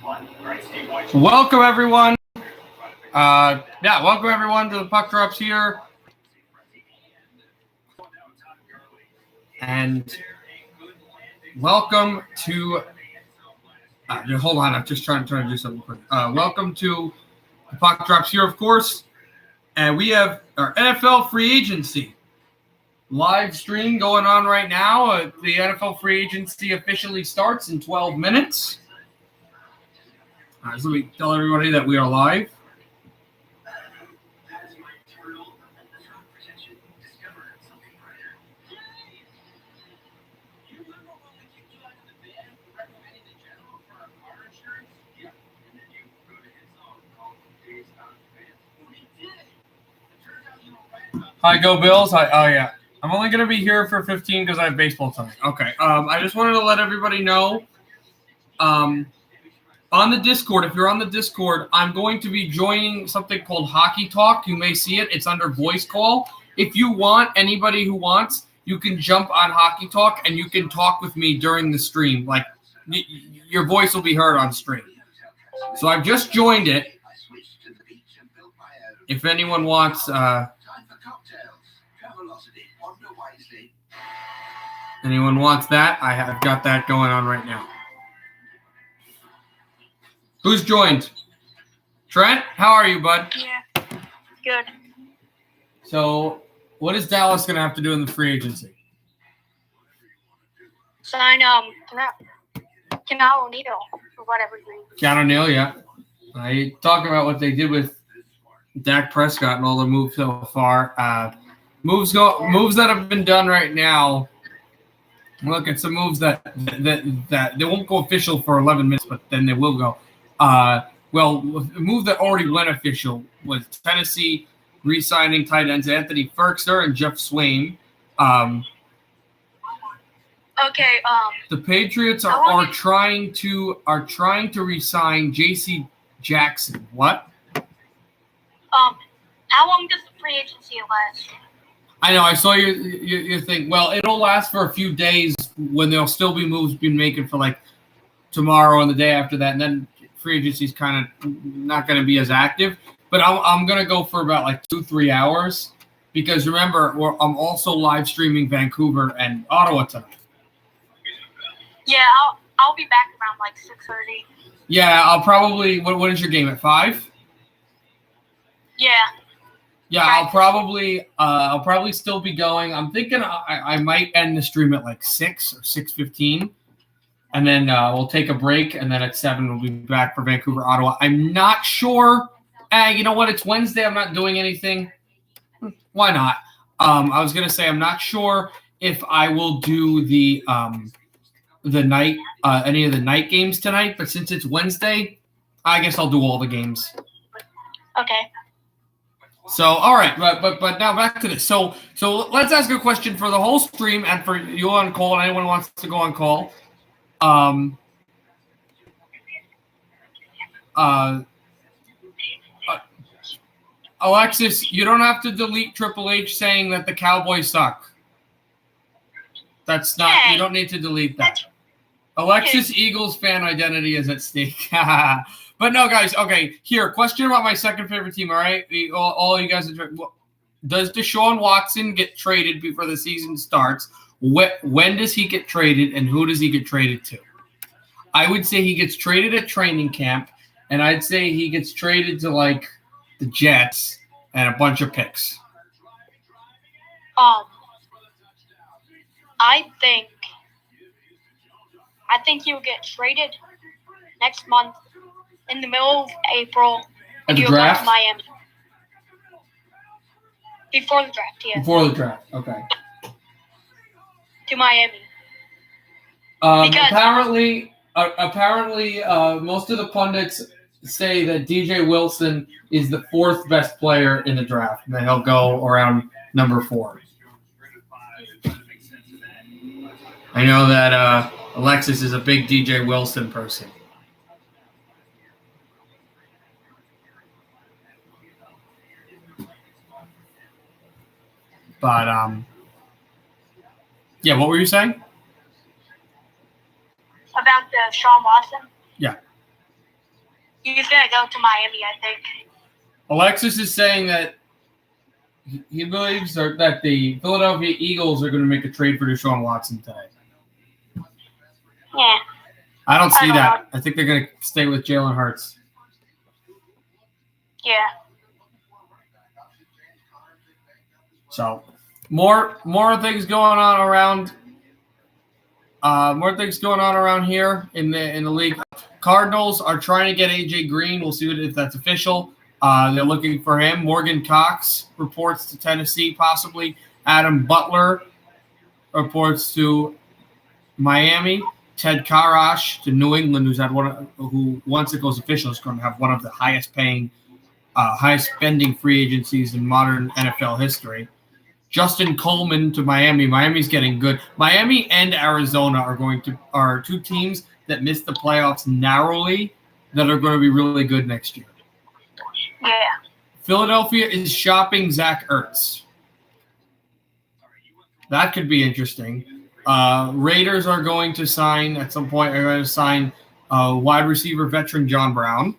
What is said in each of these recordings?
Welcome everyone. Welcome everyone to the Puck Drops here. And welcome to hold on, I'm just trying to do something quick. Welcome to the Puck Drops here, of course. And we have our NFL free agency live stream going on right now. The NFL free agency officially starts in 12 minutes. So let me tell everybody that we are live. Hi, go Bills. I'm only going to be here for 15 because I have baseball tonight. Okay. I just wanted to let everybody know on the Discord, if you're on the Discord, I'm going to be joining something called Hockey Talk. You may see it. It's under voice call. If you want, anybody who wants, you can jump on Hockey Talk and you can talk with me during the stream. Like, your voice will be heard on stream. So I've just joined it. If anyone wants... anyone wants that, I have got that going on right now. Who's joined? Trent, how are you, bud? Yeah, good. So, what is Dallas going to have to do in the free agency? Sign Canal O'Neal for whatever reason. Keanu Neal, yeah. I talk about what they did with Dak Prescott and all the moves so far. Moves that have been done right now. Look at some moves that they won't go official for 11 minutes, but then they will go. The move that already went official was Tennessee re-signing tight ends Anthony Firkser and Jeff Swain. The Patriots are trying to re-sign J.C. Jackson. What? How long does the free agency last? I know. I saw your thing. Well, it'll last for a few days when there'll still be moves being made for like tomorrow and the day after that, and then free agency is kind of not going to be as active. But I'm going to go for about like 2-3 hours because remember I'm also live streaming Vancouver and Ottawa tonight. Yeah, I'll be back around like 6:30. Yeah, I'll probably. What is your game at 5? Yeah. Yeah, I'll probably still be going. I'm thinking I might end the stream at like 6 or 6:15, and then we'll take a break, and then at 7 we'll be back for Vancouver, Ottawa. I'm not sure. You know what? It's Wednesday. I'm not doing anything. Why not? I was gonna say I'm not sure if I will do the night any of the night games tonight, but since it's Wednesday, I guess I'll do all the games. Okay. So, all right, but now back to this. So let's ask a question for the whole stream and for you on call and anyone who wants to go on call. Alexis, you don't have to delete Triple H saying that the Cowboys suck. That's not. You don't need to delete that. Alexis Eagles fan identity is at stake. But no, guys. Okay, here. Question about my second favorite team. All right, all you guys. Does Deshaun Watson get traded before the season starts? When does he get traded, and who does he get traded to? I would say he gets traded at training camp, and I'd say he gets traded to like the Jets and a bunch of picks. I think he'll get traded next month in the middle of April. At the draft? Go to Miami. Before the draft, yeah. Before the draft, okay. To Miami. Apparently, most of the pundits say that DJ Wilson is the 4th best player in the draft, and that he'll go around number 4. I know that Alexis is a big DJ Wilson person. But, yeah, what were you saying? About the Sean Watson? Yeah. He's gonna go to Miami, I think. Alexis is saying that he believes that the Philadelphia Eagles are going to make a trade for Deshaun Watson today. Yeah. I don't see don't that. I think they're going to stay with Jalen Hurts. Yeah. So, more things going on around. More things going on around here in the league. Cardinals are trying to get AJ Green. We'll see if that's official. They're looking for him. Morgan Cox reports to Tennessee, possibly. Adam Butler reports to Miami. Ted Karash to New England, who once it goes official is going to have one of the highest spending free agencies in modern NFL history. Justin Coleman to Miami. Miami's getting good. Miami and Arizona are two teams that missed the playoffs narrowly that are going to be really good next year. Yeah. Philadelphia is shopping Zach Ertz. That could be interesting. Raiders are going to sign at some point. They're going to sign wide receiver veteran John Brown,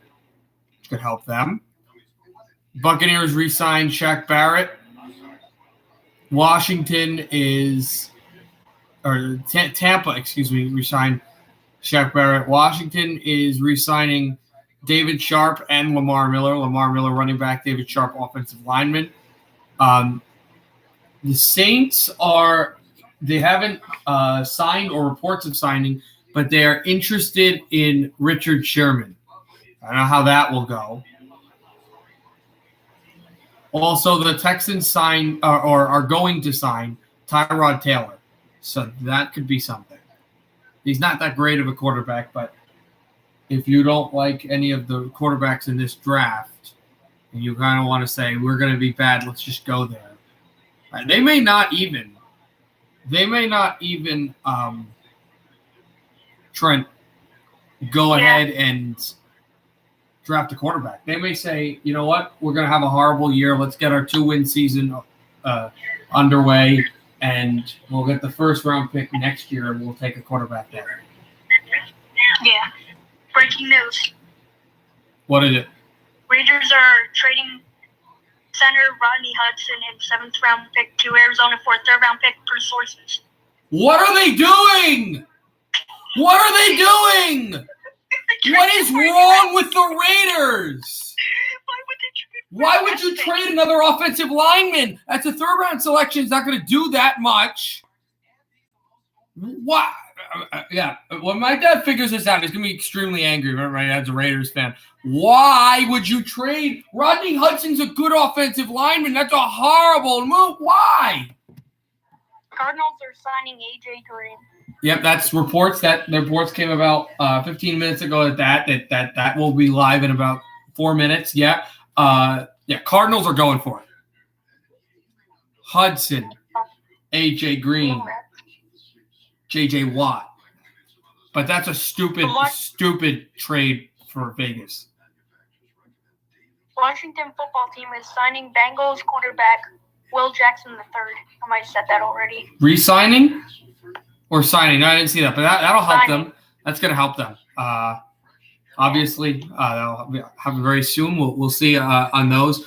which could help them. Buccaneers re-signed Shaq Barrett. Tampa, re-signed Shaq Barrett. Washington is re-signing David Sharp and Lamar Miller. Lamar Miller running back, David Sharp offensive lineman. The Saints they haven't signed or reports of signing, but they are interested in Richard Sherman. I don't know how that will go. Also, the Texans are going to sign Tyrod Taylor. So that could be something. He's not that great of a quarterback, but if you don't like any of the quarterbacks in this draft, and you kind of want to say, we're going to be bad, let's just go there. They may not even Trent go ahead and draft a quarterback. They may say, you know what, we're going to have a horrible year. Let's get our 2-win season underway, and we'll get the first-round pick next year, and we'll take a quarterback there. Yeah. Breaking news. What is it? Raiders are trading center Rodney Hudson and 7th-round pick to Arizona for a 3rd-round pick per sources. What are they doing? What are they doing? What is wrong with the Raiders? Why would you trade another offensive lineman? That's a 3rd-round selection. It's not going to do that much. What? Yeah. When my dad figures this out, he's going to be extremely angry. Remember, my dad's a Raiders fan. Why would you trade? Rodney Hudson's a good offensive lineman. That's a horrible move. Why? Cardinals are signing AJ Green. Yep, that's reports. The reports came about 15 minutes ago. That will be live in about 4 minutes. Yeah. Cardinals are going for it. Hudson, AJ Green, JJ Watt. But that's a stupid trade for Vegas. Washington football team is signing Bengals quarterback Will Jackson III. I might have said that already. Re-signing or signing? No, I didn't see that, but that'll help Signing. them. That's going to help them. Obviously, that'll happen very soon. We'll see on those.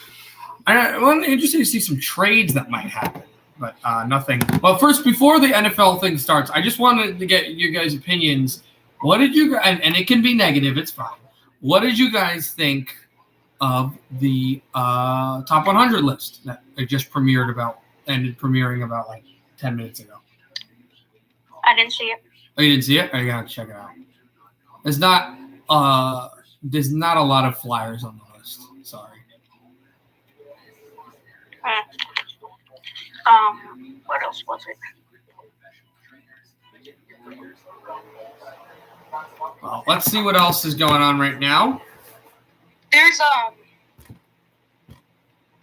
I'm interested to see some trades that might happen, but nothing. Well, first, before the NFL thing starts, I just wanted to get you guys' opinions. What did you guys, and it can be negative, it's fine. What did you guys think of the top 100 list that it just premiering about like 10 minutes ago? I didn't see it. Oh, you didn't see it? Oh, you gotta check it out. There's not a lot of flyers on the list. Sorry. What else was it? Well, let's see what else is going on right now. There's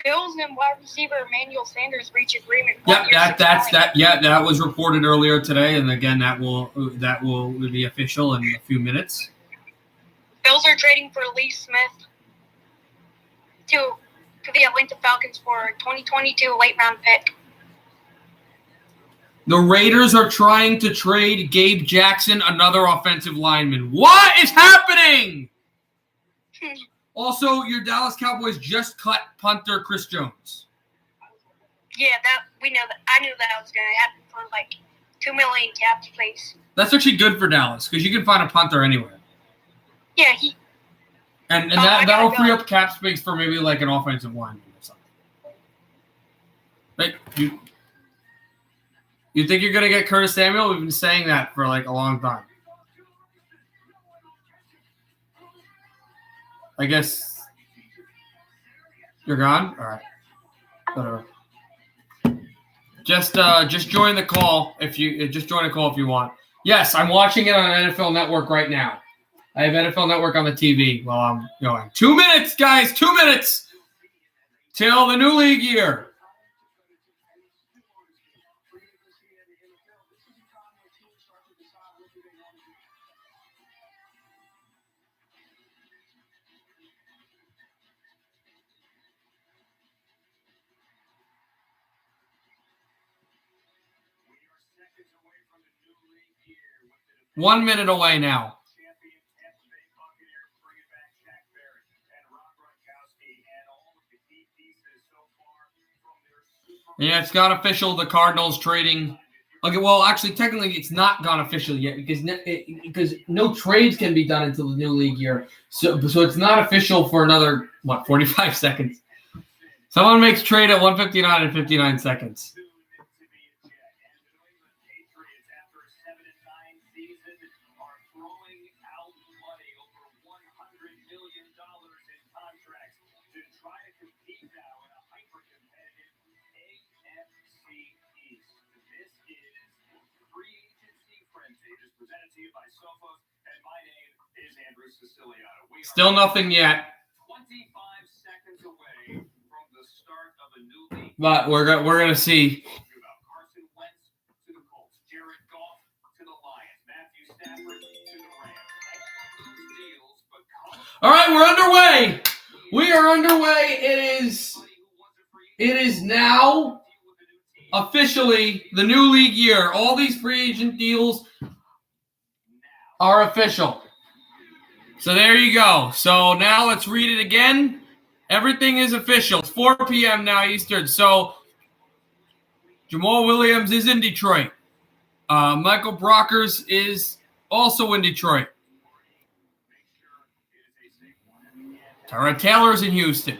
Bills and wide receiver Emmanuel Sanders reach agreement. Yep, that was reported earlier today, and again that will be official in a few minutes. Bills are trading for Lee Smith to the Atlanta Falcons for a 2022 late-round pick. The Raiders are trying to trade Gabe Jackson, another offensive lineman. What is happening? Also, your Dallas Cowboys just cut punter Chris Jones. Yeah, we know that. I knew that was going to happen for like $2 million cap space. That's actually good for Dallas because you can find a punter anywhere. Yeah, and that'll free up cap space for maybe like an offensive lineman or something. Like you think you're gonna get Curtis Samuel? We've been saying that for like a long time. I guess you're gone. All right, whatever. Just join the call if you want. Yes, I'm watching it on NFL Network right now. I have NFL Network on the TV while I'm going. 2 minutes, guys. 2 minutes till the new league year. One minute away now. Yeah, it's gone official. The Cardinals trading. Okay, well, actually, technically, it's not gone official yet because no trades can be done until the new league year. So it's not official for another 45 seconds. Someone makes trade at 1:59 and 59 seconds. Still nothing yet. 25 seconds away from the start of a new league. But we're gonna see. All right, we're underway. We are underway. It is now officially the new league year. All these free agent deals are official. So there you go. So now let's read it again. Everything is official. It's 4 p.m. now Eastern. So Jamal Williams is in Detroit. Michael Brockers is also in Detroit. Tyrod Taylor's in Houston.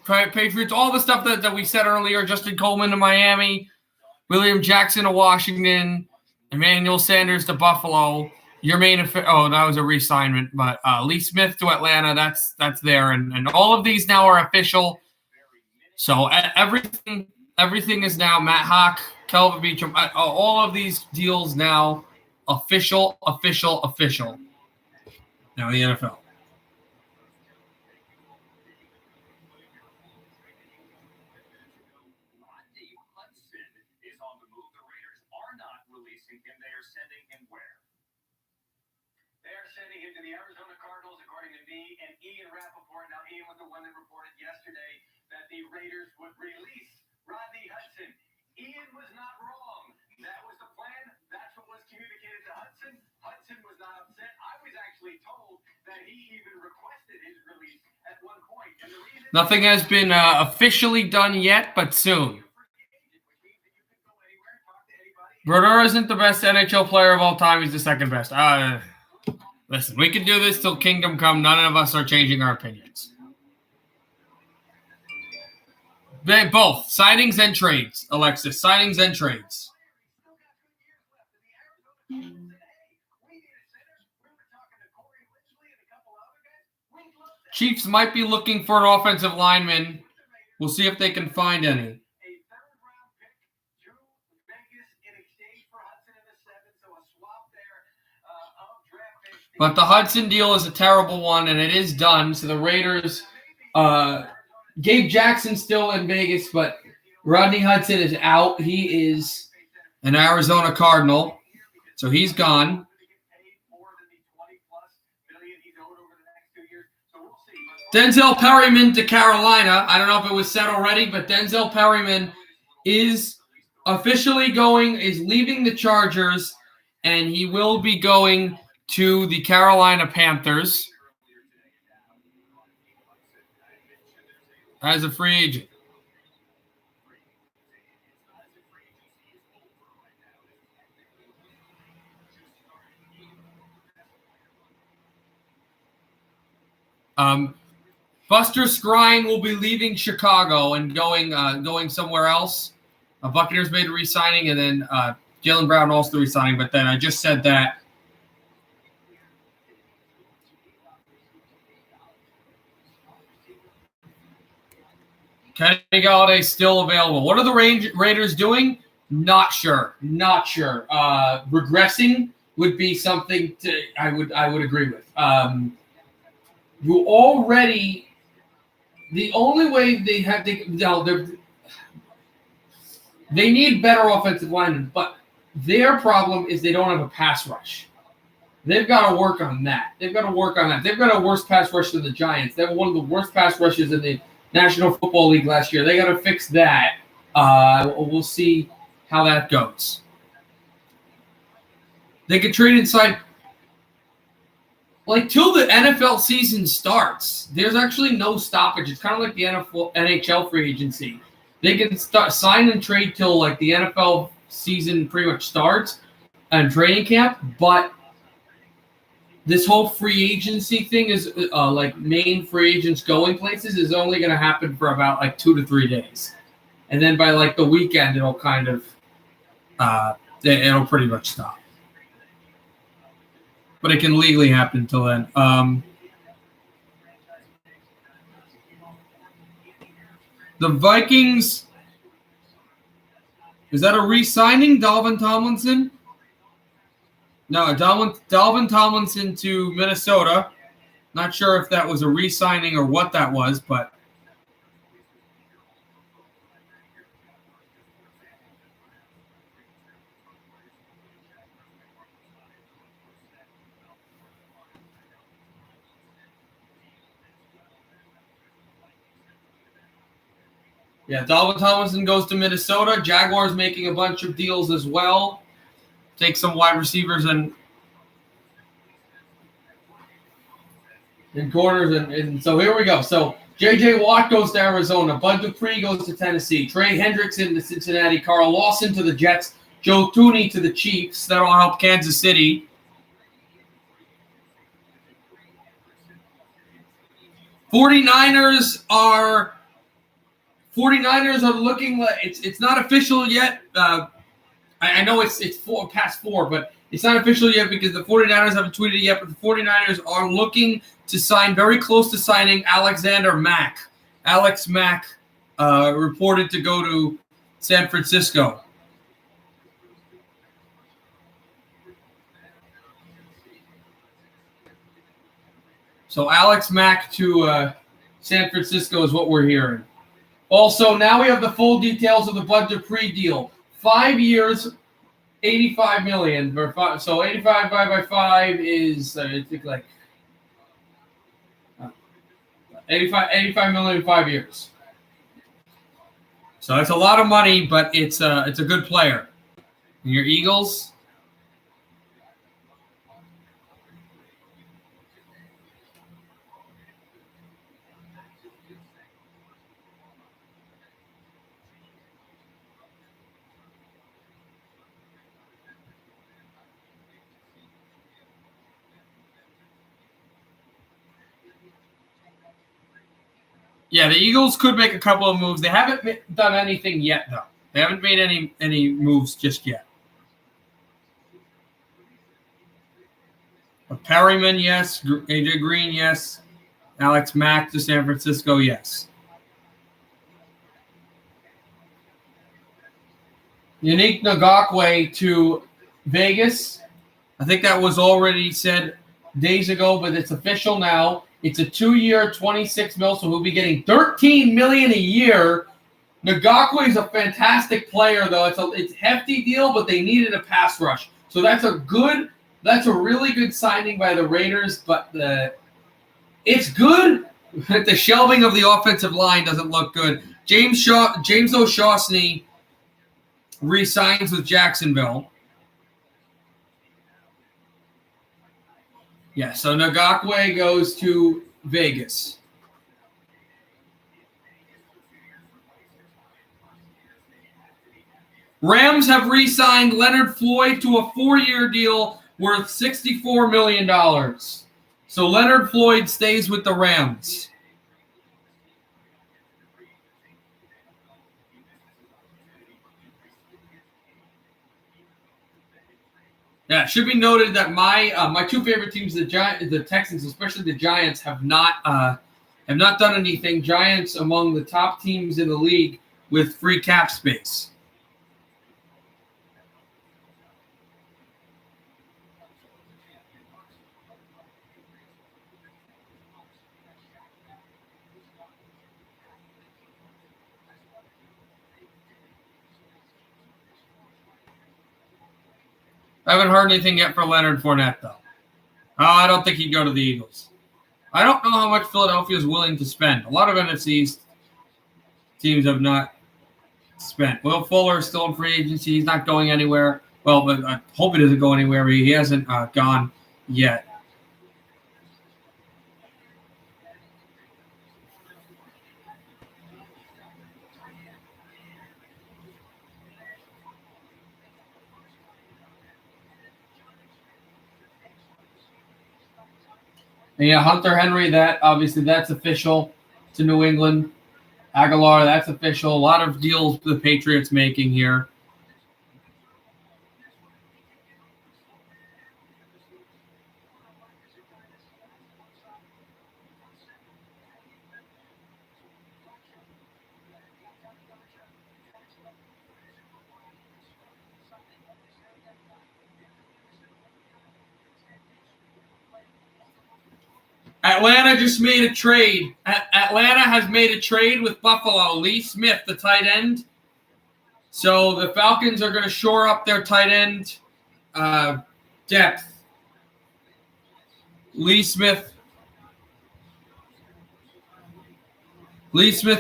Patriots, all the stuff that we said earlier. Justin Coleman to Miami. William Jackson to Washington. Emmanuel Sanders to Buffalo. That was a re-signment, but Lee Smith to Atlanta, that's there, and all of these now are official. So everything is now Matt Hawk, Kelvin Beachum, all of these deals now official. Now the NFL. To the Arizona Cardinals, according to me and Ian Rappaport. Now, Ian was the one that reported yesterday that the Raiders would release Rodney Hudson. Ian was not wrong. That was the plan. That's what was communicated to Hudson. Hudson was not upset. I was actually told that he even requested his release at one point. And the reason nothing has been officially done yet, but soon. Brodeur isn't the best NHL player of all time. He's the second best. Listen, we can do this till kingdom come. None of us are changing our opinions. Both signings and trades, Alexis. Signings and trades. Chiefs might be looking for an offensive lineman. We'll see if they can find any. But the Hudson deal is a terrible one, and it is done. So the Raiders, Gabe Jackson's still in Vegas, but Rodney Hudson is out. He is an Arizona Cardinal, so he's gone. Denzel Perryman to Carolina. I don't know if it was said already, but Denzel Perryman is officially is leaving the Chargers, and he will be going to the Carolina Panthers. as a free agent. Buster Skrine will be leaving Chicago and going somewhere else. Buccaneers made a re-signing, and then Jaylen Brown also re-signing. But then I just said that Kenny Golladay is still available. What are the Raiders doing? Not sure. Regressing would be something I would agree with. You already. The only way they need better offensive linemen, but their problem is they don't have a pass rush. They've got to work on that. They've got a worse pass rush than the Giants. They have one of the worst pass rushes in the National Football League last year. They got to fix that. We'll see how that goes. They could trade inside. Like, till the NFL season starts, there's actually no stoppage. It's kind of like the NHL free agency. They can sign and trade till, like, the NFL season pretty much starts and training camp. But this whole free agency thing is, like, main free agents going places is only going to happen for about, like, 2 to 3 days. And then by, like, the weekend, it'll kind of it'll pretty much stop. But it can legally happen until then. The Vikings, is that a re-signing, Dalvin Tomlinson? No, Dalvin Tomlinson to Minnesota. Not sure if that was a re-signing or what that was, but yeah, Dalvin Tomlinson goes to Minnesota. Jaguars making a bunch of deals as well. Take some wide receivers and corners. And so here we go. So J.J. Watt goes to Arizona. Bud Dupree goes to Tennessee. Trey Hendrickson to Cincinnati. Carl Lawson to the Jets. Joe Thuney to the Chiefs. That'll help Kansas City. 49ers are looking like it's not official yet. I know it's past 4, but it's not official yet because the 49ers haven't tweeted it yet. But the 49ers are looking to sign, very close to signing Alexander Mack. Alex Mack reported to go to San Francisco. So Alex Mack to San Francisco is what we're hearing. Also, now we have the full details of the Bud Dupree deal. 5 years, $85 million. So 85 divided by 5 is I think like 85 million in 5 years. So that's a lot of money, but it's a good player. And your Eagles. Yeah, the Eagles could make a couple of moves. They haven't done anything yet, though. They haven't made any moves just yet. But Perryman, yes. AJ Green, yes. Alex Mack to San Francisco, yes. Yannick Ngakoue to Vegas. I think that was already said days ago, but it's official now. It's a 2-year, $26 million, so he'll be getting $13 million a year. Ngakoue is a fantastic player, though. It's a hefty deal, but they needed a pass rush. So that's a really good signing by the Raiders, but it's good. The shelving of the offensive line doesn't look good. James O'Shaughnessy re-signs with Jacksonville. Yeah, so Ngakoue goes to Vegas. Rams have re-signed Leonard Floyd to a 4-year deal worth $64 million. So Leonard Floyd stays with the Rams. Yeah, it should be noted that my two favorite teams, the Texans, especially the Giants, have not done anything. Giants among the top teams in the league with free cap space. I haven't heard anything yet for Leonard Fournette, though. I don't think he'd go to the Eagles. I don't know how much Philadelphia is willing to spend. A lot of NFC East teams have not spent. Will Fuller is still in free agency. He's not going anywhere. Well, but I hope he doesn't go anywhere. But he hasn't gone yet. And yeah, Hunter Henry, that's official to New England. Aguilar, that's official. A lot of deals the Patriots making here. Atlanta just made a trade. Atlanta has made a trade with Buffalo. Lee Smith, the tight end. So the Falcons are going to shore up their tight end depth. Lee Smith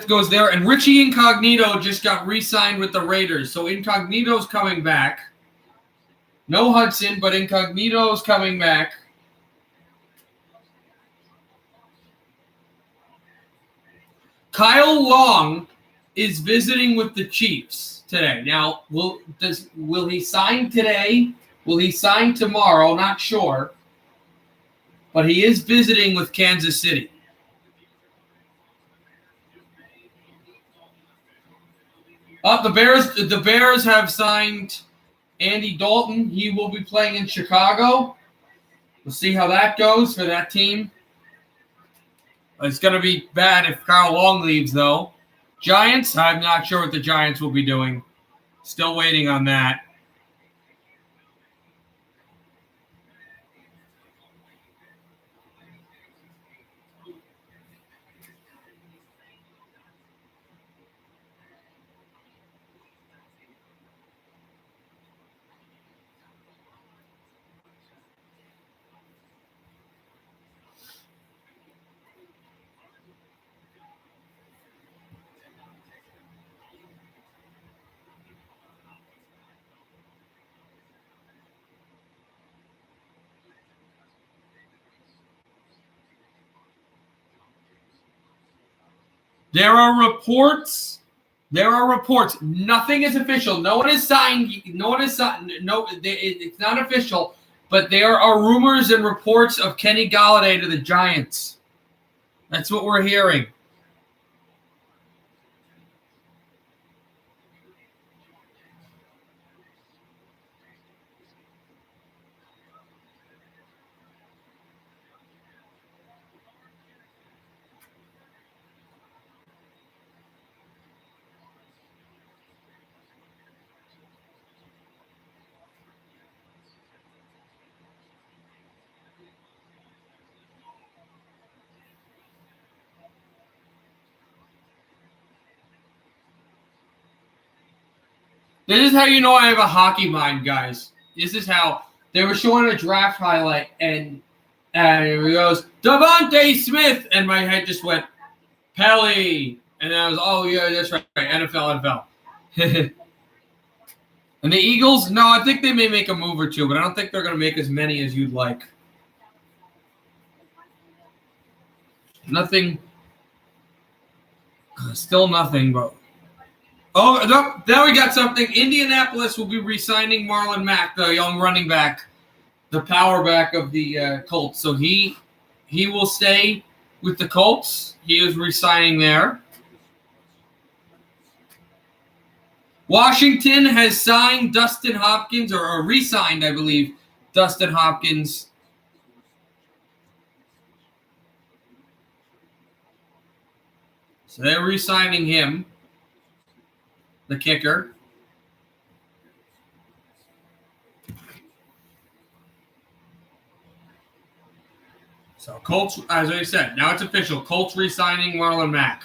goes there. And Richie Incognito just got re-signed with the Raiders. So Incognito's coming back. No Hudson, but Incognito's coming back. Kyle Long is visiting with the Chiefs today. Now, will he sign today? Will he sign tomorrow? Not sure. But he is visiting with Kansas City. The Bears have signed Andy Dalton. He will be playing in Chicago. We'll see how that goes for that team. It's going to be bad if Kyle Long leaves, though. Giants, I'm not sure what the Giants will be doing. Still waiting on that. There are reports. Nothing is official. No one is signed. No, it's not official. But there are rumors and reports of Kenny Golladay to the Giants. That's what we're hearing. This is how you know I have a hockey mind, guys. This is how they were showing a draft highlight, and it goes, Devontae Smith, and my head just went, Pelly. And I was, oh, yeah, that's right, NFL. And the Eagles, no, I think they may make a move or two, but I don't think they're going to make as many as you'd like. Nothing. Still nothing, but Oh, no, now we got something. Indianapolis will be re-signing Marlon Mack, the young running back, the power back of the Colts. So he will stay with the Colts. He is re-signing there. Washington has signed Dustin Hopkins, or re-signed, I believe, Dustin Hopkins. So they're re-signing him, the kicker. So Colts, as I said, now it's official. Colts re-signing Marlon Mack.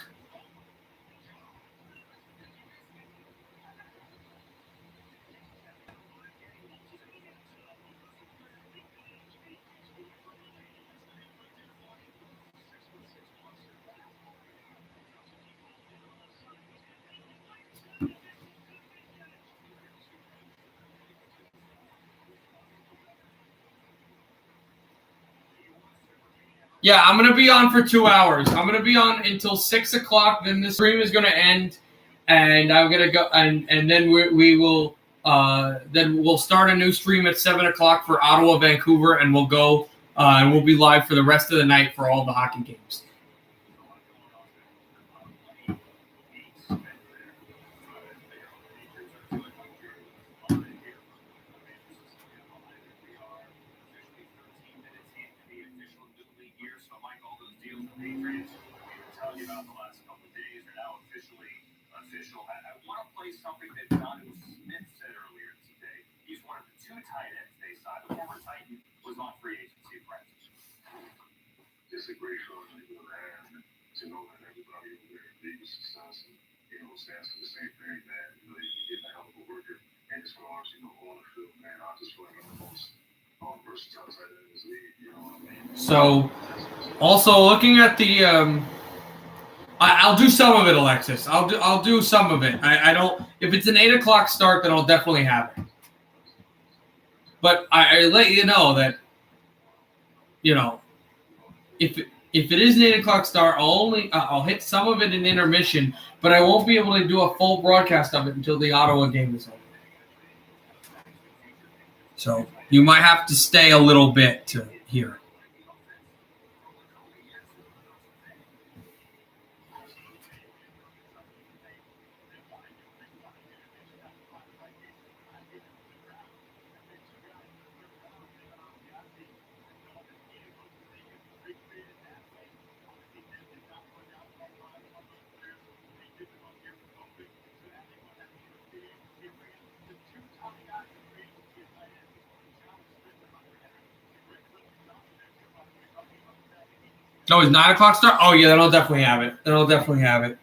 Yeah, I'm gonna be on for 2 hours. I'm gonna be on until 6 o'clock. Then the stream is gonna end, and I'm gonna go, and then we will then we'll start a new stream at 7 o'clock for Ottawa, Vancouver, and we'll go and we'll be live for the rest of the night for all the hockey games. About the last couple of days are now official. I want to play something that Donovan Smith said earlier today. He's one of the 2 tight ends they signed. The former Titan was on free agency practice. It's a great feeling to know that everybody over there in league is success and stands for the same thing, man. You're getting a hell of a worker, and as far as on the field, man, I just feel like I'm the most versatile tight end in this league. You know what I mean? So, also looking at the. I'll do some of it, Alexis. I'll do some of it. I don't. If it's an 8 o'clock start, then I'll definitely have it. But I let you know that, if it is an 8 o'clock start, I'll hit some of it in intermission, but I won't be able to do a full broadcast of it until the Ottawa game is over. So you might have to stay a little bit to hear it. No, it's 9 o'clock start? Oh, yeah, then I'll definitely have it.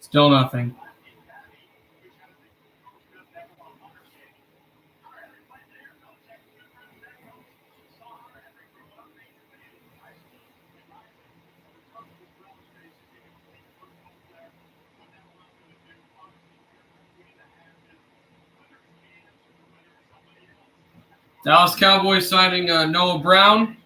Still nothing. Dallas Cowboys signing Noah Brown.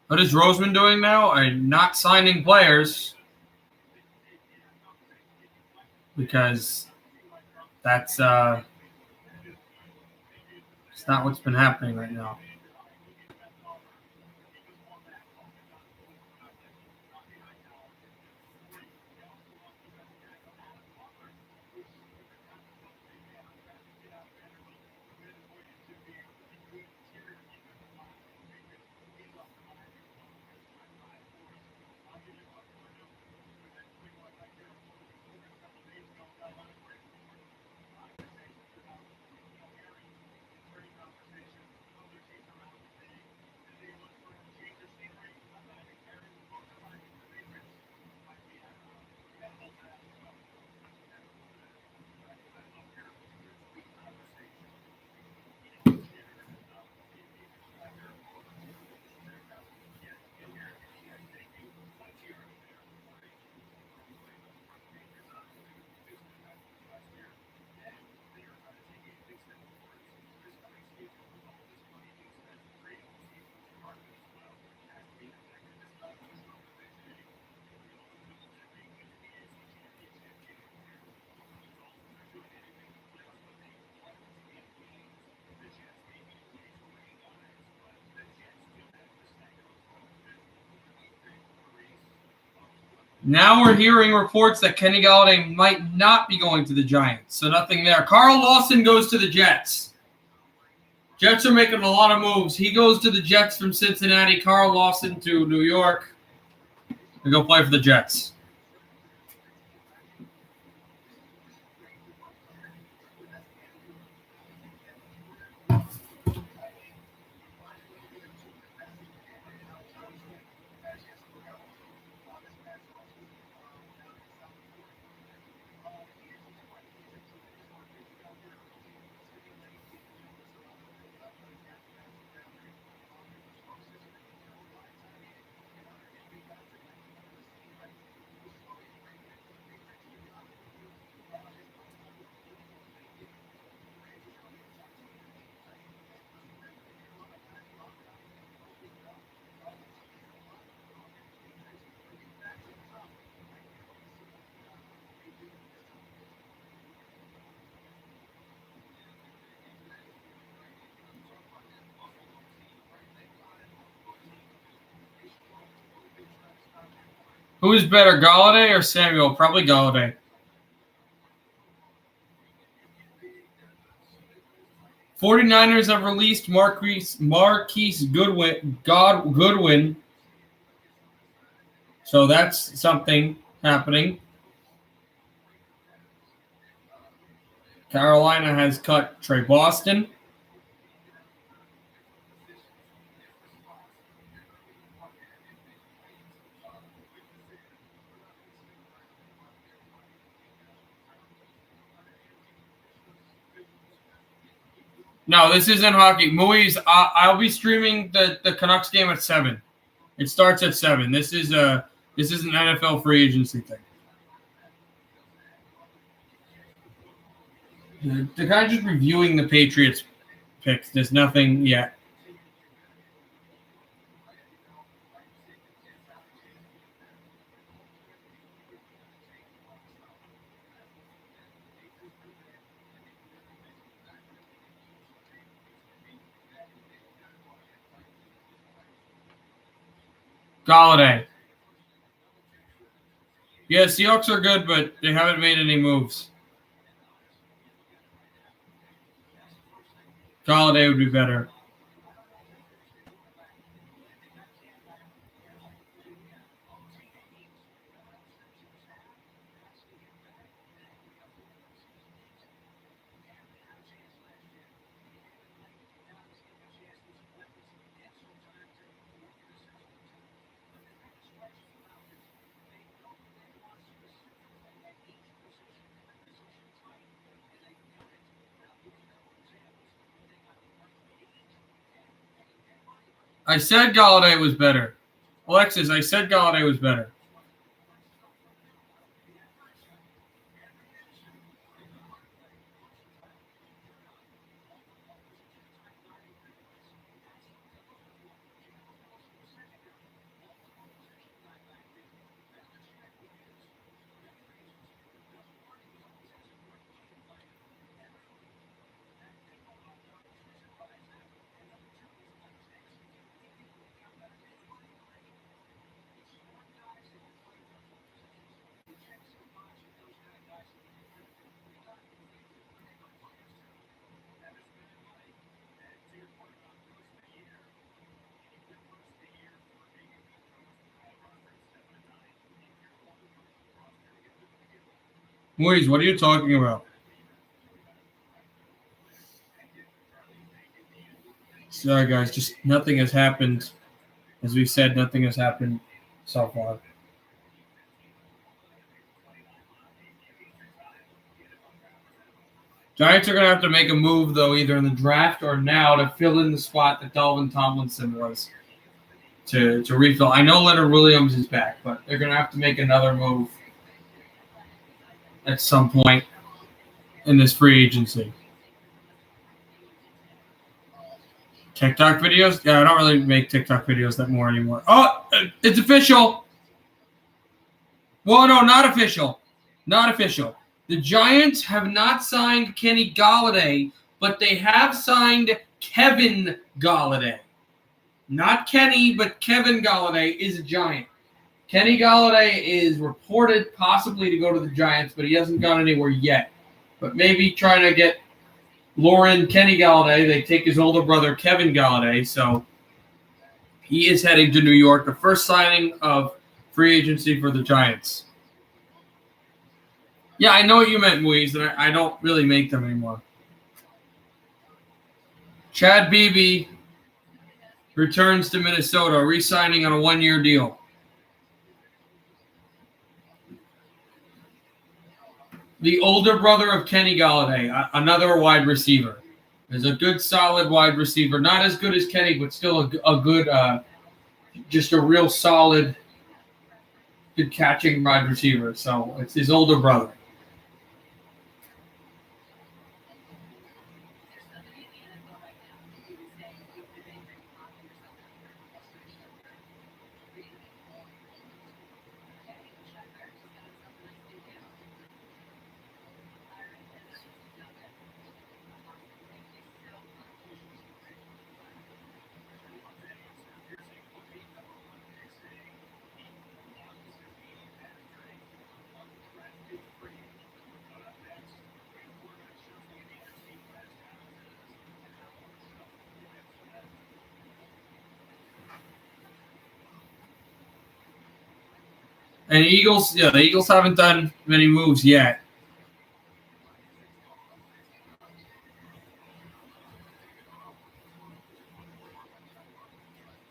What is Roseman doing now? Not signing players because that's It's not what's been happening right now. Now we're hearing reports that Kenny Golladay might not be going to the Giants, so nothing there. Carl Lawson goes to the Jets. Jets are making a lot of moves. He goes to the Jets from Cincinnati. Carl Lawson to New York. They go play for the Jets. Who's better, Golladay or Samuel? Probably Golladay. '49ers have released Marquise Goodwin. So that's something happening. Carolina has cut Trey Boston. No, this isn't hockey. Movies. I'll be streaming the Canucks game at 7. It starts at 7. This is an NFL free agency thing. The guy just reviewing the Patriots picks. There's nothing yet. Golladay. Yeah, Seahawks are good, but they haven't made any moves. Golladay would be better. I said Golladay was better. Alexis, I said Golladay was better. Moise, what are you talking about? Sorry, guys. Just nothing has happened. As we said, nothing has happened so far. Giants are going to have to make a move, though, either in the draft or now to fill in the spot that Dalvin Tomlinson was to refill. I know Leonard Williams is back, but they're going to have to make another move at some point in this free agency. TikTok videos? Yeah, I don't really make TikTok videos that more anymore. Oh, it's official. Well, no, not official. Not official. The Giants have not signed Kenny Golladay, but they have signed Kevin Golladay. Not Kenny, but Kevin Golladay is a Giant. Kenny Golladay is reported possibly to go to the Giants, but he hasn't gone anywhere yet. But maybe trying to get Lauren Kenny Golladay. They take his older brother, Kevin Golladay. So he is heading to New York, the first signing of free agency for the Giants. Yeah, I know what you meant, Moise, and I don't really make them anymore. Chad Beebe returns to Minnesota, re-signing on a one-year deal. The older brother of Kenny Golladay, another wide receiver. Is a good, solid wide receiver. Not as good as Kenny, but still a good, just a real solid, good catching wide receiver. So it's his older brother. And the Eagles haven't done many moves yet.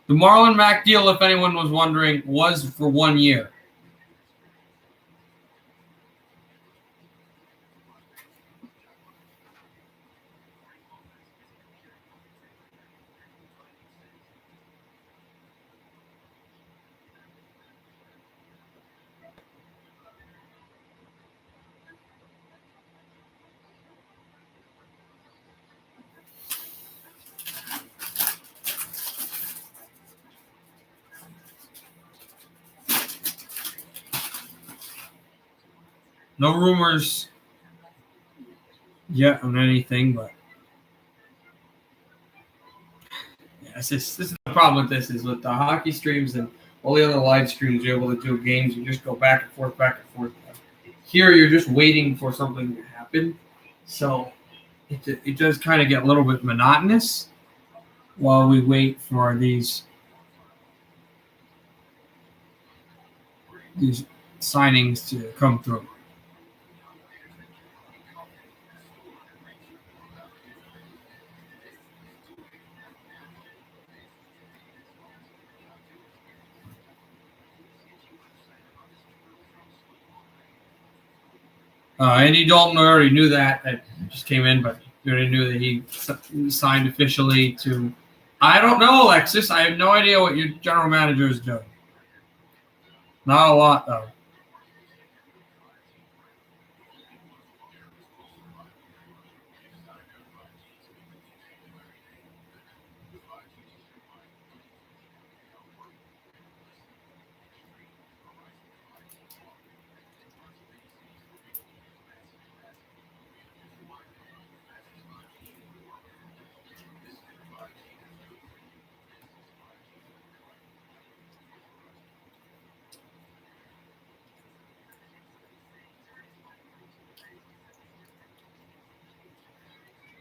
The Marlon Mack deal, if anyone was wondering, was for 1 year. No rumors yet on anything, but yeah, this is the problem with this is with the hockey streams and all the other live streams you're able to do games, you just go back and forth, back and forth. Here you're just waiting for something to happen. So it does kind of get a little bit monotonous while we wait for these signings to come through. Andy Dalton already knew that. That just came in, but you already knew that he signed officially to. I don't know, Alexis. I have no idea what your general manager is doing. Not a lot, though.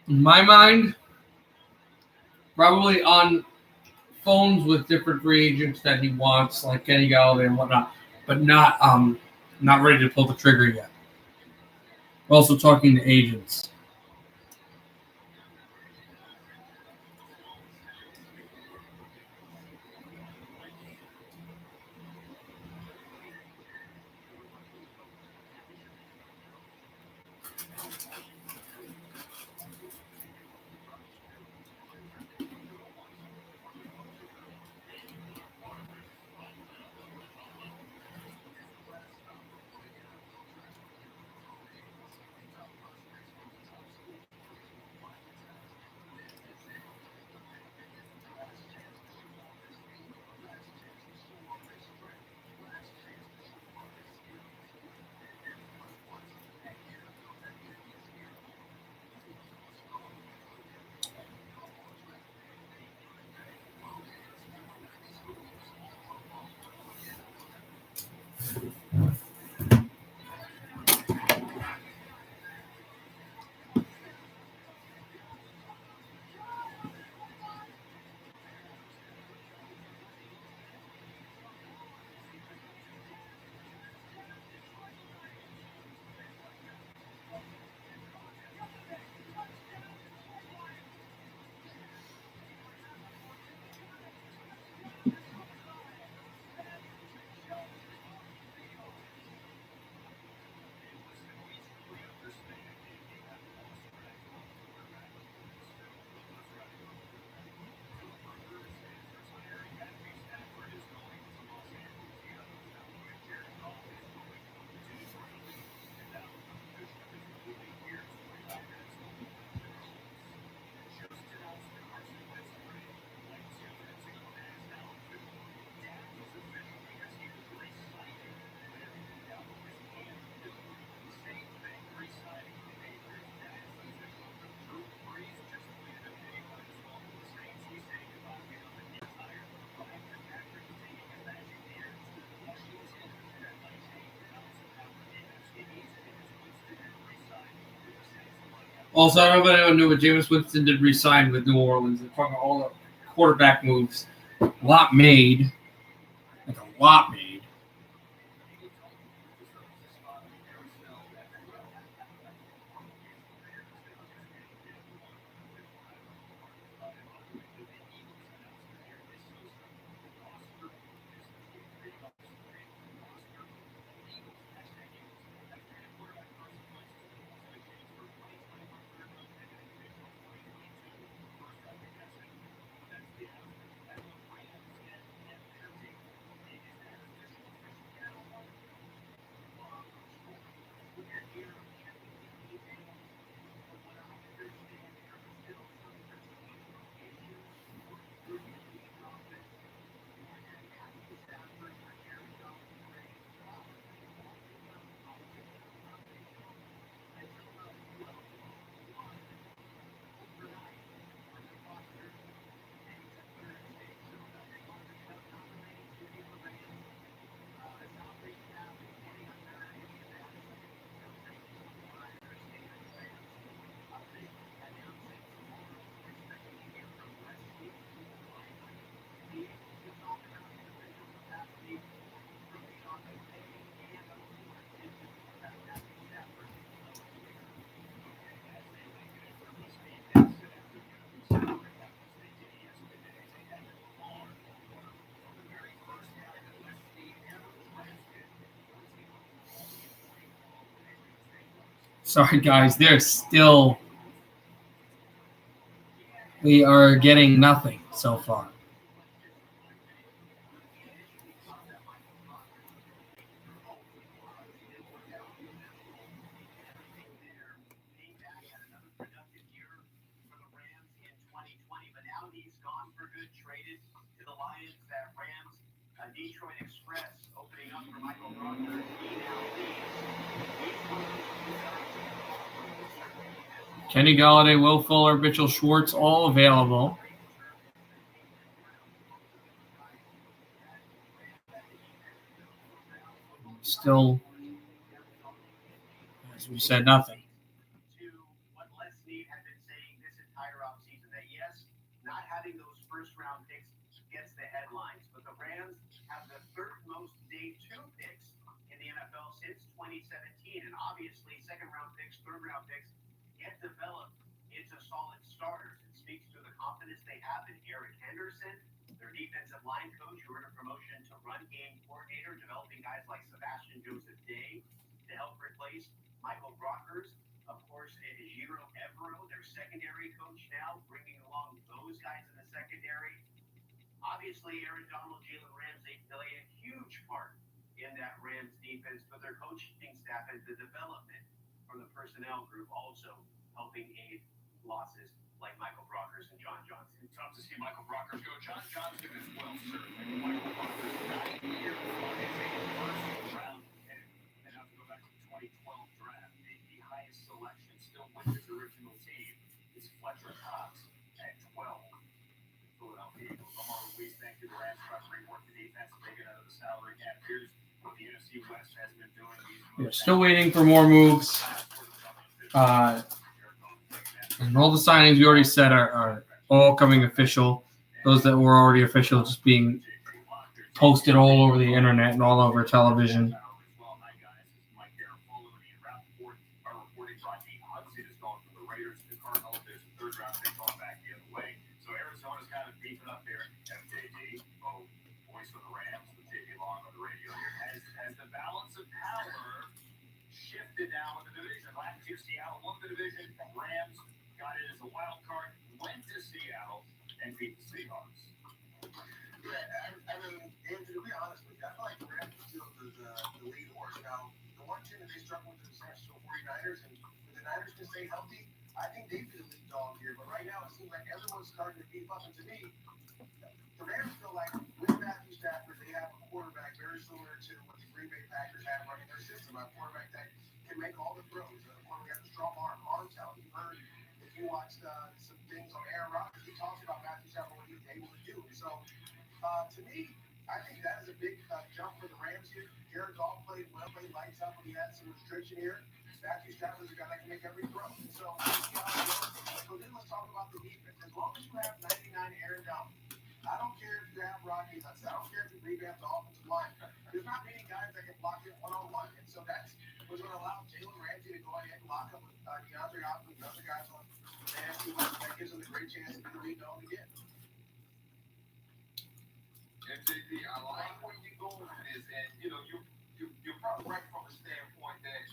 In my mind, probably on phones with different free agents that he wants, like Kenny Golladay and whatnot, but not ready to pull the trigger yet. We're also talking to agents. Also, I don't know if anyone knew, but Jameis Winston did resign with New Orleans. They're talking all the quarterback moves. A lot made. Like a lot made. Sorry, guys. We are getting nothing so far. Detroit Express opening up for Michael Bruckner. Kenny Galladay, Will Fuller, Mitchell Schwartz, all available. Still, as we said, nothing. To what Les Snead had been saying this entire offseason, that yes, not having those first round picks gets the headlines, but the Rams have the third most day two picks in the NFL. NFL since 2017, and obviously second-round picks, third-round picks get developed into solid starters. It speaks to the confidence they have in Eric Henderson, their defensive line coach, who earned a promotion to run game coordinator, developing guys like Sebastian Joseph Day to help replace Michael Brockers. Of course, Giro Evero, their secondary coach now, bringing along those guys in the secondary. Obviously, Aaron Donald, Jalen Ramsey play a huge part in that Rams defense, but their coaching staff and the development from the personnel group also helping aid losses like Michael Brockers and John Johnson. Tough to see Michael Brockers go. John Johnson as well, certainly. Michael Brockers got here on his first round pick. And have to go back to the 2012 draft. The highest selection still with his original team is Fletcher Cox at 12. Philadelphia Eagles. Omar Ruiz, thank you. The Rams try to rework the defense and take it out of the salary cap. Here's what the NFC West has been doing. Yeah, still waiting for more moves. And all the signings we already said are all coming official. Those that were already official just being posted all over the internet and all over television. Has the balance of power shifted now in the division? Last year, Seattle won the division. Rams got it as a wild card, went to Seattle, and beat the Seahawks. Yeah, I mean, Andrew, to be honest with you, I feel like the Rams are still the lead horse. Now, the one team that they struggle with is the San Francisco 49ers, and if the Niners can stay healthy, I think they'd be the lead dog here. But right now, it seems like everyone's starting to beef up. And to me, the Rams feel like with Matthew Stafford, they have a quarterback very similar to what the Green Bay Packers have running their system. A quarterback that can make all the throws. A quarterback with a strong arm talent. You heard, if you watched some things on Aaron Rodgers, he talks about Matthew Stafford, what he's able to do. And so, to me, I think that is a big jump for the Rams here. Jared Goff played well, played lights up when he had some restriction here. Matthew Stafford's a guy that can make every throw. And so, so then let's talk about the defense. As long as you have 99 Aaron Donald, I don't care if you have Rocky Hudson. I don't care if you revamp the offensive line. There's not many guys that can block it one-on-one. And so that's what's going to allow Jalen Ramsey to go ahead and lock up with DeAndre Hopkins and other guys on the NFC West. That gives them a great chance to be the lead dog again. And JD, I like where you're going with this, and you're probably right from a standpoint that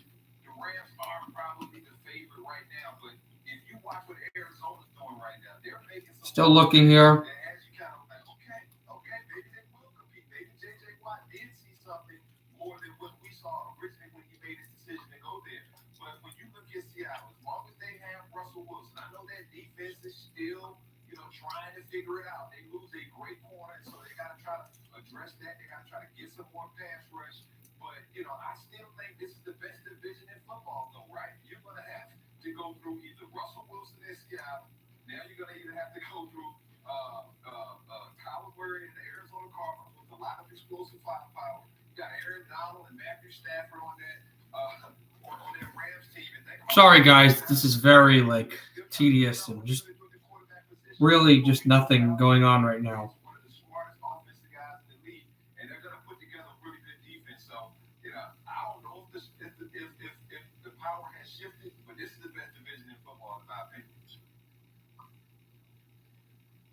the Rams are probably the favorite right now. But if you watch what Arizona's doing right now, they're making some Still looking here. that has you kind of like, okay, maybe they will compete. Maybe JJ Watt did see something more than what we saw originally when he made his decision to go there. But when you look at Seattle, as long as they have Russell Wilson, I know that defense is still trying to figure it out. They lose a great corner, so they got to try to address that. They got to try to get some more pass rush. But, I still think this is the best division in football, though, right? You're going to have to go through either Russell Wilson and Seattle. Now you're going to either have to go through Kyler Murray and the Arizona Cardinals with a lot of explosive firepower. You got Aaron Donald and Matthew Stafford on that Rams team. Sorry, guys. This is very, tedious and just really just nothing going on right now. One of the smartest offensive guys in the league, and they're going to put together a really good defense. So, I don't know if the power has shifted, but this is the best division in football, in my opinion.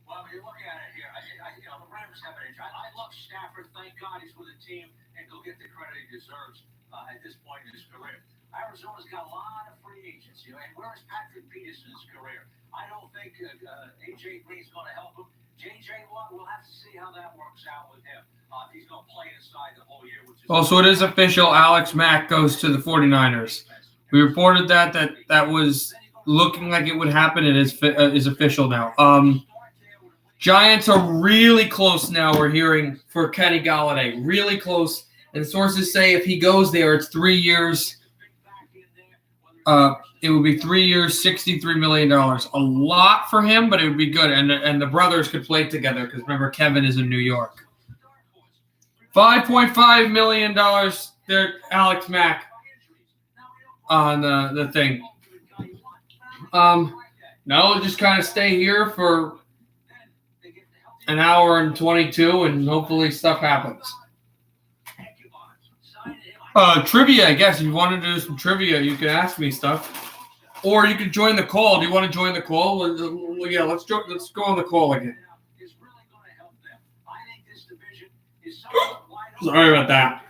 Well, you're looking at it here. The Rams have an edge. I love Stafford. Thank God he's with a team, and he'll get the credit he deserves at this point in his career. Arizona's got a lot of free agents, and where is Patrick Peterson's career? I don't think A.J. Green's going to help him. J.J. Watt, we'll have to see how that works out with him. He's going to play inside the whole year. Also, it is official. Alex Mack goes to the 49ers. We reported that was looking like it would happen. It is official now. Giants are really close now, we're hearing, for Kenny Golladay. Really close. And sources say if he goes there, it's 3 years. It would be 3 years, $63 million. A lot for him, but it would be good. And the brothers could play together because, remember, Kevin is in New York. $5.5 million there, Alex Mack, on the thing. No, just kind of stay here for an hour and 22, and hopefully stuff happens. Trivia, I guess. If you want to do some trivia, you can ask me stuff. Or you can join the call. Do you want to join the call? Yeah, let's go on the call again. Is really going to help them. I think this division is somewhat wide open. Sorry about that.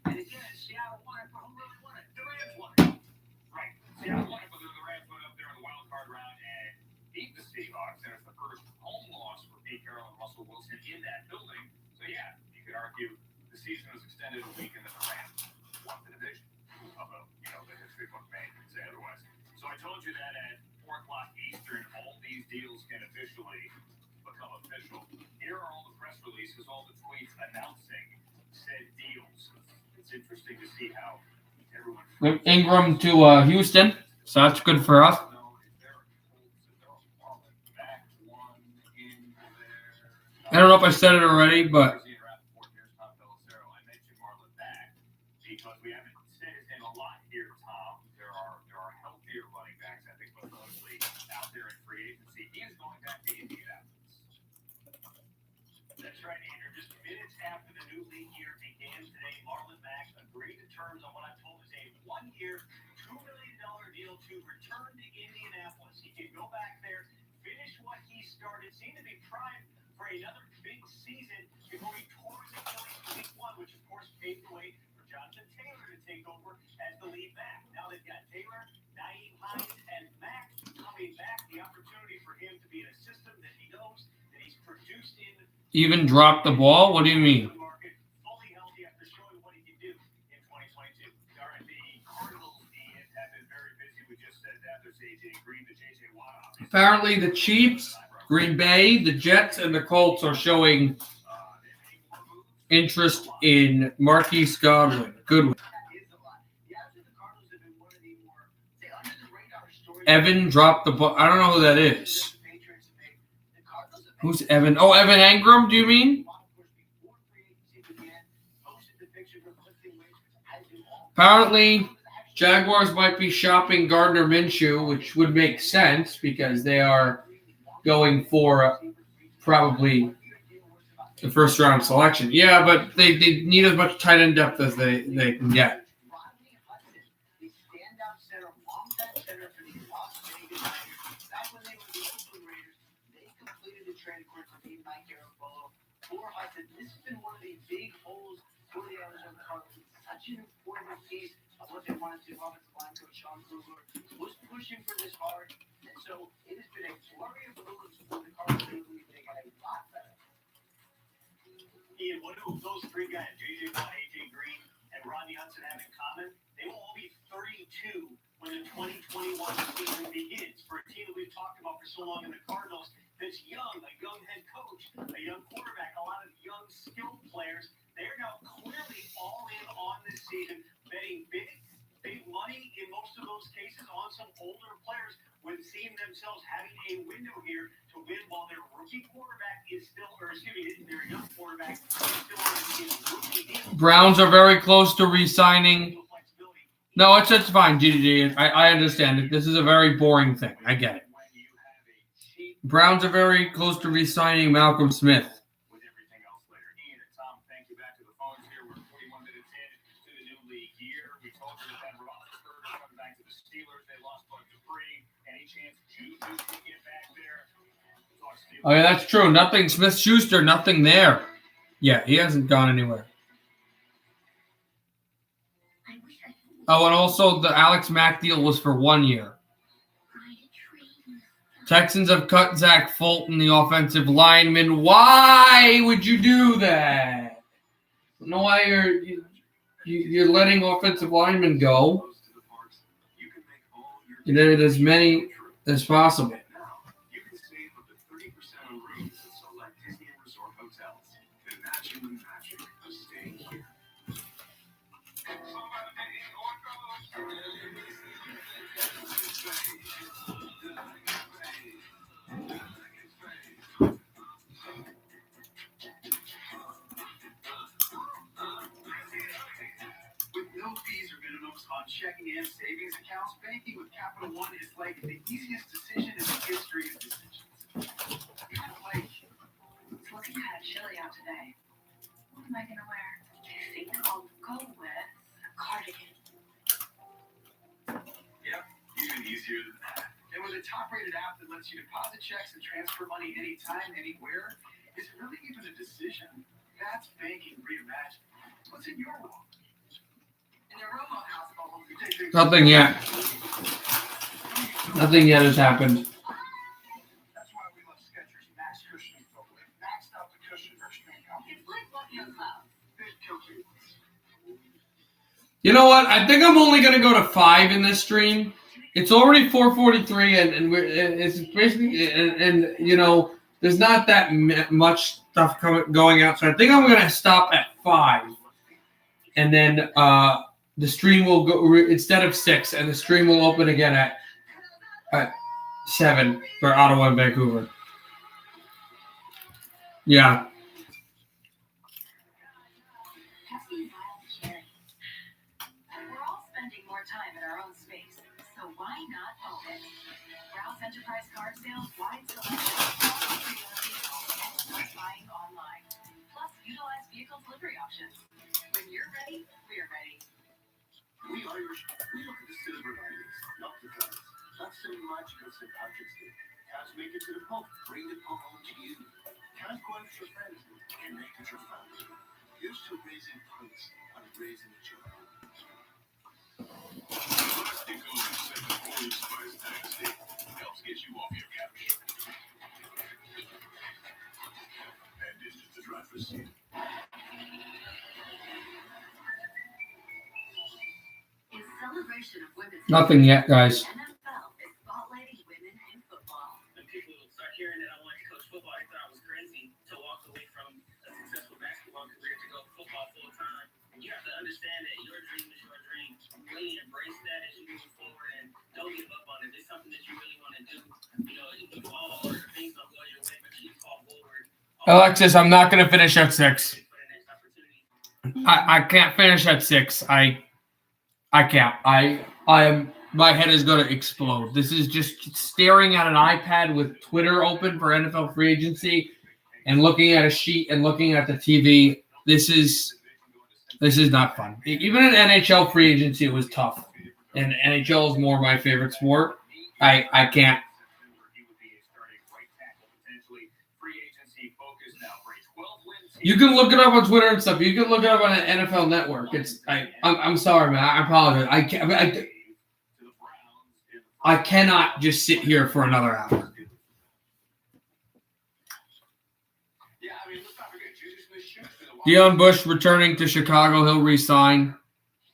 And again, Seattle won it, but who really won it? The Rams won it. Right. Seattle won it, but the Rams went up there in the wild card round and beat the Seahawks, and it's the first home loss for Pete Carroll and Russell Wilson in that building. So yeah, you could argue the season was extended a week, and then the Rams won the division. Although the history book may say otherwise. So I told you that at 4 o'clock Eastern, all these deals can officially become official. Here are all the press releases, all the tweets announcing said deals. It's interesting to see how everyone. Ingram to Houston, so that's good for us. I don't know if I said it already, but I mentioned Marlon back because we haven't said his name a lot here, Tom. There are healthier running backs, I think, most notably out there in free agency. He is going back to Indianapolis. That's right, Andrew. Just minutes after the new league year began today, Marlon Mack agreed to terms on what I told is a 1-year, $2 million deal to return to Indianapolis. He can go back there, finish what he started, seemed to be primed for another big season before he tore his Achilles in week 1, which of course paved the way for Jonathan Taylor to take over as the lead back. Now they've got Taylor, Nyheim Hines, and Mack coming back. The opportunity for him to be in a system that he knows that he's produced in. even dropped the ball? What do you mean? Market, fully healthy after showing what he can do in 2022. All right, the Cardinals have been very busy. We just said that. There's AJ Green to JJ Watt. Obviously. Apparently, the Chiefs, Green Bay, the Jets, and the Colts are showing interest in Marquise Goodwin. Evan dropped the ball. I don't know who that is. Who's Evan? Oh, Evan Engram, do you mean? Apparently, Jaguars might be shopping Gardner Minshew, which would make sense because they are going for probably the first-round selection. Yeah, but they need as much tight end depth as they can get. This has been one of the big holes for the Arizona Cardinals. Such an important piece of what they wanted to. Offensive line coach Sean Kruger was pushing for this hard, and so it has been a flurry of moves for the Cardinals. They believe they got a lot better. Ian, what do those three guys, JJ Watt, AJ Green, and Rodney Hudson, have in common? They will all be 32 when the 2021 season begins. For a team that we've talked about for so long in the Cardinals, that's young, a young head coach, a young quarterback, a lot of young skilled players. They are now clearly all in on this season, betting big money in most of those cases on some older players when seeing themselves having a window here to win while their rookie quarterback is still, or excuse me, their young quarterback is still on his rookie deal. Browns are very close to re-signing. No, it's fine, GDD. I understand it. This is a very boring thing. I get it. Browns are very close to re-signing Malcolm Smith. With everything else later. Ian and Tom, thank you. Back to the phones here. We're 41 minutes into the new league year. We told you that Ben Roethlisberger coming back to the Steelers. They lost Bud Dupree. Any chance Juju can get back there? Oh, yeah, that's true. Nothing. Smith-Schuster, nothing there. Yeah, he hasn't gone anywhere. Oh, and also the Alex Mack deal was for 1 year. Texans have cut Zach Fulton, the offensive lineman. Why would you do that? I don't know why you're letting offensive linemen go. You know, as many as possible. You can save up to 30% on rooms at select Disney Resort hotels. Imagine the magic of staying here. With no fees or minimums on checking and savings accounts, banking with Capital One is like the easiest decision in the history of decisions. It's looking kind of chilly out today. What am I going to wear? I think I'll go with cardigan. Yep, even easier than that. And with a top-rated app that lets you deposit checks and transfer money anytime, anywhere, is it really even a decision? That's banking reimagined. What's in your world? In the Romo household, You take things- Nothing yet. Nothing yet has happened. That's why we love Skechers Max Cushioning Footwear. Maxed out the cushion for extreme comfort. it's like walking on clouds. Big guilty. You know what? I think I'm only going to go to 5 in this stream. It's already 4:43, and it's basically and you know there's not that much stuff going out, so I think I'm going to stop at 5, and then the stream will go instead of 6, and the stream will open again at 7 for Ottawa and Vancouver. Yeah. Pepsi Wild Cherry. We're all spending more time in our own space, so why not own it? Browse enterprise card sales, wide selection, and start buying online. Plus, utilize vehicle delivery options. When you're ready, we're ready. We Irish, we look at the silver linings, not the clouds. That's the magic of St. Patrick's Day. Can't make it to the pub, bring the pub home to you. Can't go out with your friends, connect with your family. Here's to raising pints and raising a child. Plastic Ocean 7 Old Spice Dynasty helps get you off your couch. And this is the driver's seat. In celebration of women's Nothing yet, guys. NFL is spotlighting women in football. When people start hearing that I wanted to coach football, they thought I was crazy to walk away from a successful basketball career to go football full time. And you have to understand that your dream is your dream. Really embrace that as you move forward and don't give up on it. If it's something that you really want to do, you know, you can fall or things don't go your way, but you fall forward. Alexis, I'm not going to finish at 6. For the next opportunity. I can't finish at 6. I can't. I am. My head is going to explode. This is just staring at an iPad with Twitter open for NFL free agency, and looking at a sheet and looking at the TV. This is not fun. Even in NHL free agency, it was tough, and NHL is more my favorite sport. I can't. You can look it up on Twitter and stuff. You can look it up on an NFL Network. I'm sorry, man. I apologize. I cannot just sit here for another hour. Yeah, I mean, let's not forget, Juju Smith-Schuster, the Deion Bush returning to Chicago. He'll resign.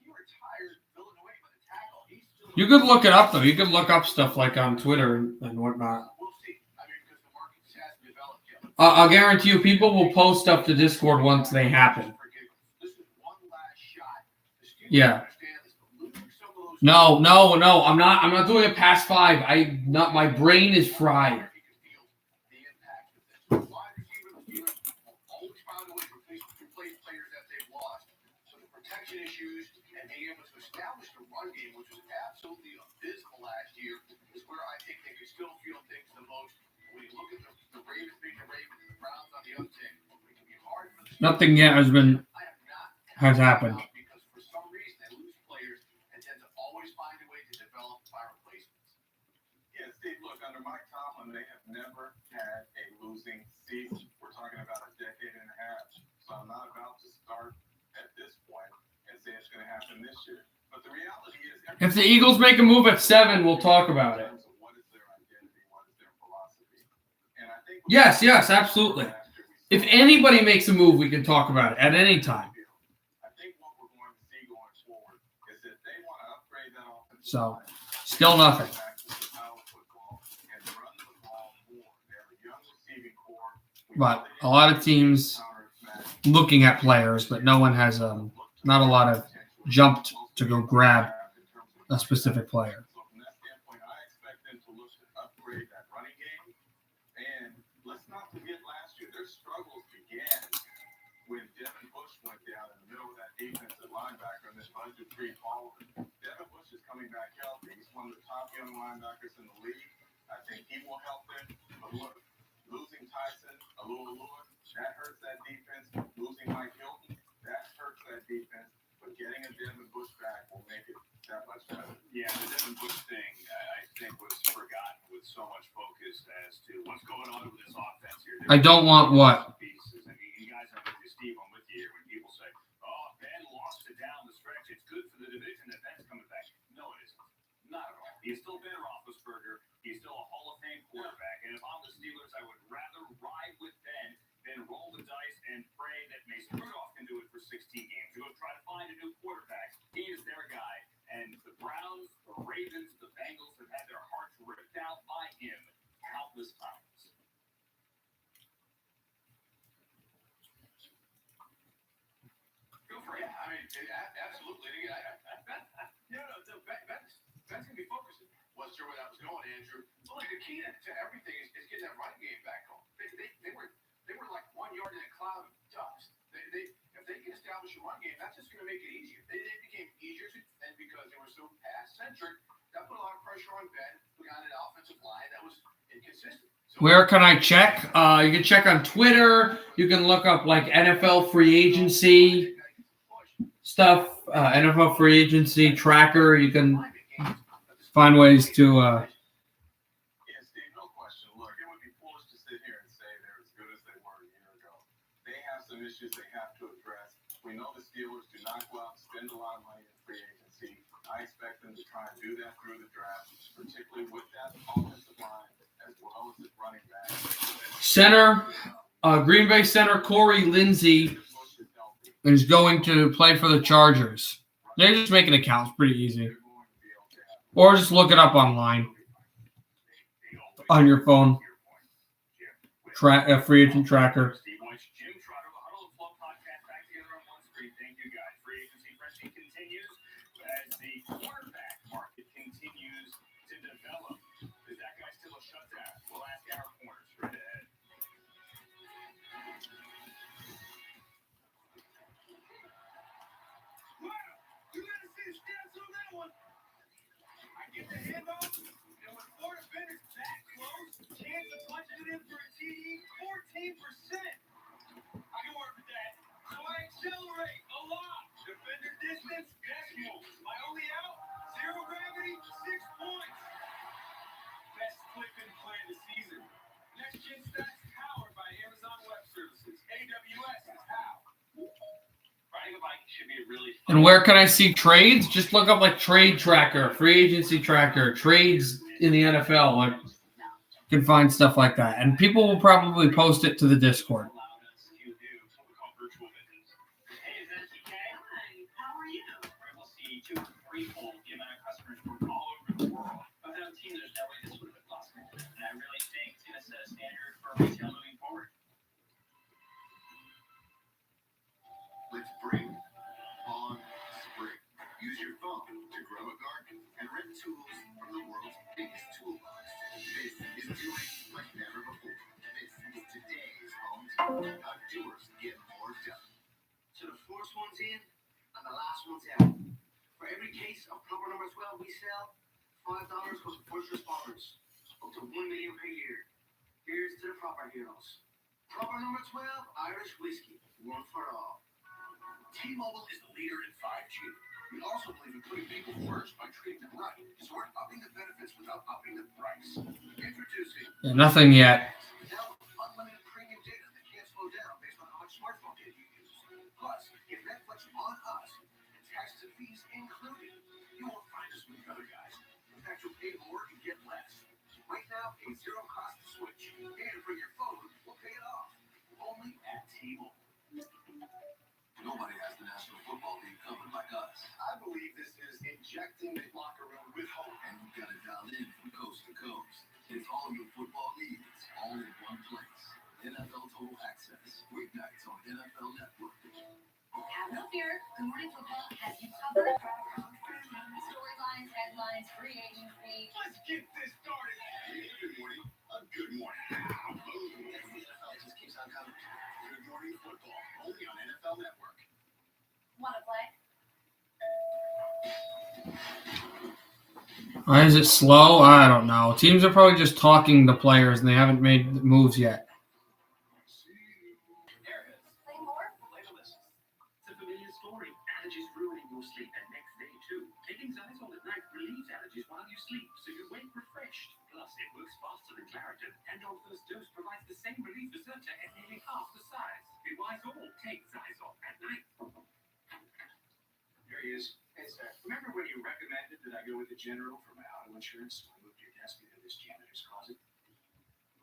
He retired Villanova with a tackle. He's still You could look it up, though. You could look up stuff like on Twitter and whatnot. We'll see. I mean, because the market just hasn't developed yet. I'll guarantee you people will post stuff to Discord once they happen. This is one last shot. The students Yeah. understand this, but losing some of those- No. I'm not doing it past 5. My brain is fried. You can feel the impact of this. Wide receiver, the Steelers will always find a way to replace players that they've lost. So the protection issues and being able to establish the run game, which was absolutely abysmal last year, is where I think they can still feel things the most. When you look at the Ravens being the Ravens and the Browns on the uptick, it can be hard for the Nothing yet has has happened. Because for some reason they lose players and tend to always find a way to develop by replacements. Yeah, Steve, look, under Mike Tomlin, they have never had a losing season. We're talking about a decade and a half. So I'm not about to start at this point and say it's going to happen this year. But the reality is, If the Eagles make a move at 7, we'll talk about it. What is their identity? What is their philosophy? And I think Yes, absolutely. If anybody makes a move, we can talk about it at any time. I think what we're going to see going forward is that they want to upgrade that offense. So, still nothing. But a lot of teams looking at players, but no one has not a lot of jumped to go grab a specific player. So from that standpoint, I expect them to look to upgrade that running game. And let's not forget last year, their struggles began when Devin Bush went down in the middle of that defensive linebacker and this budget free Oliver. Devin Bush is coming back healthy. He's one of the top young linebackers in the league. I think he will help them. But look, losing Tyson, Alua, that hurts that defense. Losing Mike Hilton, that hurts that defense. But getting a Devin Bush back much better. Yeah, the Devin Bush thing, I think, was forgotten with so much focus as to what's going on with this offense here. I don't want what? Pieces. I mean, you guys are with you, Steve. I'm with you here when people say, "Oh, Ben lost it down the stretch. It's good for the division that Ben's coming back." No, it isn't. Not at all. He's still Ben Roethlisberger. He's still a Hall of Fame quarterback. And if I'm the Steelers, I would rather ride with Ben than roll the dice and pray that Mason Rudolph can do it for 16 games. To go try to find a new quarterback. He is their guy. And the Browns, the Ravens, the Bengals have had their hearts ripped out by him countless times. Go for it. Yeah, I mean, absolutely. Ben's going to be focusing. Wasn't sure where that was going, Andrew. Well, look, the key to everything is getting that running game back home. They were like 1 yard in a cloud of dust. If they can establish a run game, that's just going to make it easier. They became easier to defend because they were so pass-centric. That put a lot of pressure on Ben, who got an offensive line that was inconsistent. So Where can I check? You can check on Twitter. You can look up like NFL free agency stuff, NFL free agency tracker. You can find ways to. Yeah, Steve, no question. Look, it would be foolish to sit here and say they're as good as they were a year ago. They have some issues they have to address. We know the Steelers do not go out and spend a lot of money in free agency. I expect them to try and do that through the draft, particularly with that offensive line as well as the running back. Center, Green Bay center Corey Lindsey is going to play for the Chargers. They're just making accounts pretty easy. Or just look it up online on your phone. Free agent tracker. Steve Wyche, Jim Trotter, the Huddle and Flow podcast back together on one screen. Thank you, guys. Free agency frenzy continues as the quarterback market continues to develop. Is that guy still a shutdown? We'll ask our corner straight ahead. Wow, you gotta see the stats on that one. I get the handoff, and with Florida Bender's that close, chance of punching it in for a TD, 14%. I can work with that. So I accelerate a lot. Defender distance, decimal. My only out, zero gravity, 6 points. Best click and play of the season. Next Gen Stats powered by Amazon Web Services. AWS is how. Riding a bike should be a really fun. And where can I see trades? Just look up like trade tracker, free agency tracker, trades in the NFL. Like, you can find stuff like that. And people will probably post it to the Discord. allowed us to do what we call virtual visits. Hey, is that TK? Hi, how are you? Where we'll see 2 or 3-fold the amount of customers from all over the world. Without a team, there's no way this would have been possible. And I really think it's going to set a standard for retail moving forward. Let's bring on spring. Use your phone to grow a garden and rent tools from the world's biggest toolbox. This is doing like never before. This is today's home team. Outdoors get more done. So the first one's in and the last one's out. For every case of proper number 12 we sell, $5 goes to first responders. Up to $1 million per year. Here's to the proper heroes. Proper number 12, Irish whiskey. One for all. T-Mobile is the leader in 5G. We also believe in putting people first by treating them right. So we're upping the benefits without upping the price. Introducing Yeah, nothing yet. now unlimited premium data that can't slow down based on how much smartphone data you use. Plus, if Netflix on us and taxes and fees included, you won't find us with the other guys. In fact, you'll pay more and get less. Right now, a zero cost to switch. And for your phone, we'll pay it off. Only at T-Mobile. Nobody has the National Football League covered like us. I believe this is injecting the locker room with hope. And you got it dialed in from coast to coast. It's all your football needs, all in one place. NFL Total Access. Weeknights on NFL Network. Have no fear. Good Morning Football has you covered. Storylines, headlines, free agency. Let's get this started. Good morning. Good morning. The NFL just keeps on coming. Good Morning Football. Only on NFL Network. Want to play? Why is it slow? I don't know. Teams are probably just talking to players and they haven't made moves yet. Airheads. Play more? Label this. It's a familiar story. Allergies ruining your sleep and next day too. Take anxiety on at you sleep so you wake refreshed. Plus, it works faster than Claritin, and our first dose provides the same relief as Zyrtec at nearly half the size. Be wise all, take Zyzol at night. There he is. Hey, sir. Remember when you recommended that I go with the General for my auto insurance? So I moved your desk into this janitor's closet.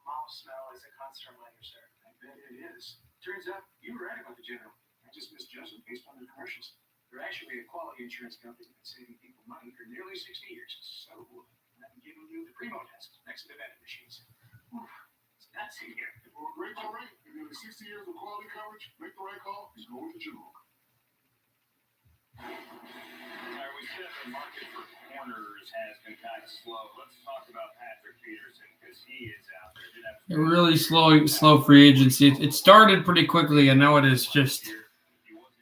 Mouth smell is a constant reminder, sir. I bet it is. Turns out you were right about the General. I just misjudged them based on their commercials. They're actually a quality insurance company that's been saving people money for nearly 60 years. So I'm giving you the Primo test next to the vending machines. Oof, it's nuts in here. For a great rate and nearly 60 years of quality coverage, make the right call. He's going to General. We said the market for corners has been kind of slow. Let's talk about Patrick Peterson because he is out there. A really slow free agency. It started pretty quickly, and now it is just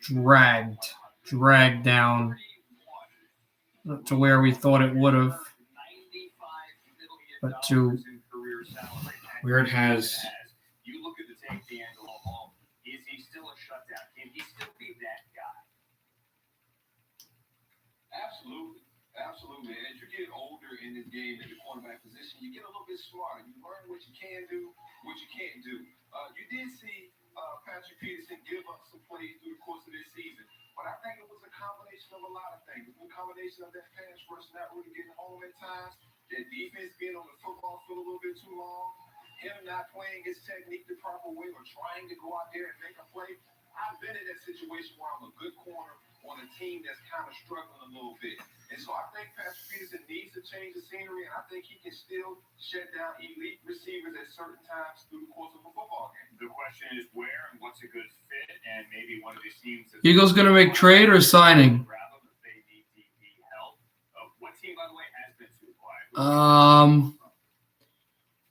dragged down to where we thought it would have, but to where it has. You look at the take D'Angelo Hall. Is he still a shutdown? Can he still be that guy? Absolutely. As you get older in this game at the quarterback position, you get a little bit smarter. You learn what you can do, what you can't do. You did see Patrick Peterson give up some plays through the course of this season, but I think it was a combination of a lot of things. It was a combination of that pass rush not really getting home at times, that defense being on the football field a little bit too long, him not playing his technique the proper way or trying to go out there and make a play. I've been in that situation where I'm a good corner on a team that's kind of struggling a little bit. And so I think Patrick Peterson needs to change the scenery, and I think he can still shut down elite receivers at certain times through the course of a football game. The question is where and what's a good fit, and maybe one of these teams. Eagles going to make trade or signing? Grab them if they need help. What team, by the way, has been too quiet?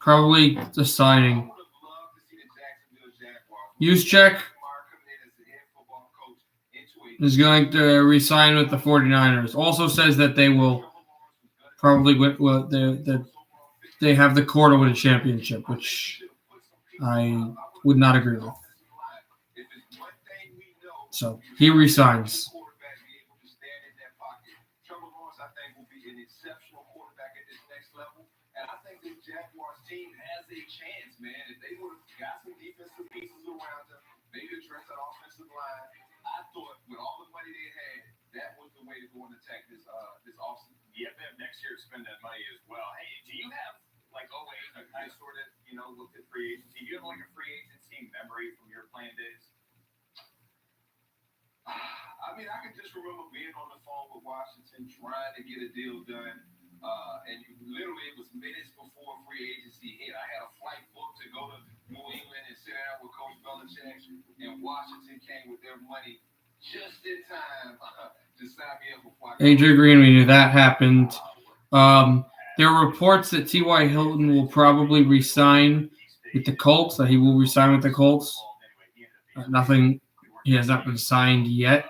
Probably the signing. I would have loved to see the Jacksonville Jaguars. Juszczyk Coming in as the head football coach into a is going to re-sign with the 49ers. Also says that they will probably they have the core to win a championship, which I would not agree with. So he resigns. quarterback be able to stand in that pocket. Trevor Lawrence, I think, will be an exceptional quarterback at this next level. And I think the Jaguars team has a chance, man. If they would have got some defensive pieces around them, maybe address that offensive line. I thought with all the money they had, that was the way to go and attack this offseason. Yeah, they have next year to spend that money as well. Hey, do you have like I sort of looked at free agency? Do you have like a free agency memory from your playing days? I mean, I can just remember being on the phone with Washington trying to get a deal done. And literally, it was minutes before free agency hit. I had a flight booked to go to New England and sit down with Coach Belichick, and Washington came with their money just in time to sign me up before AJ Green, we knew that happened. There are reports that T.Y. Hilton will probably resign with the Colts, that he will resign with the Colts. Nothing, he has not been signed yet.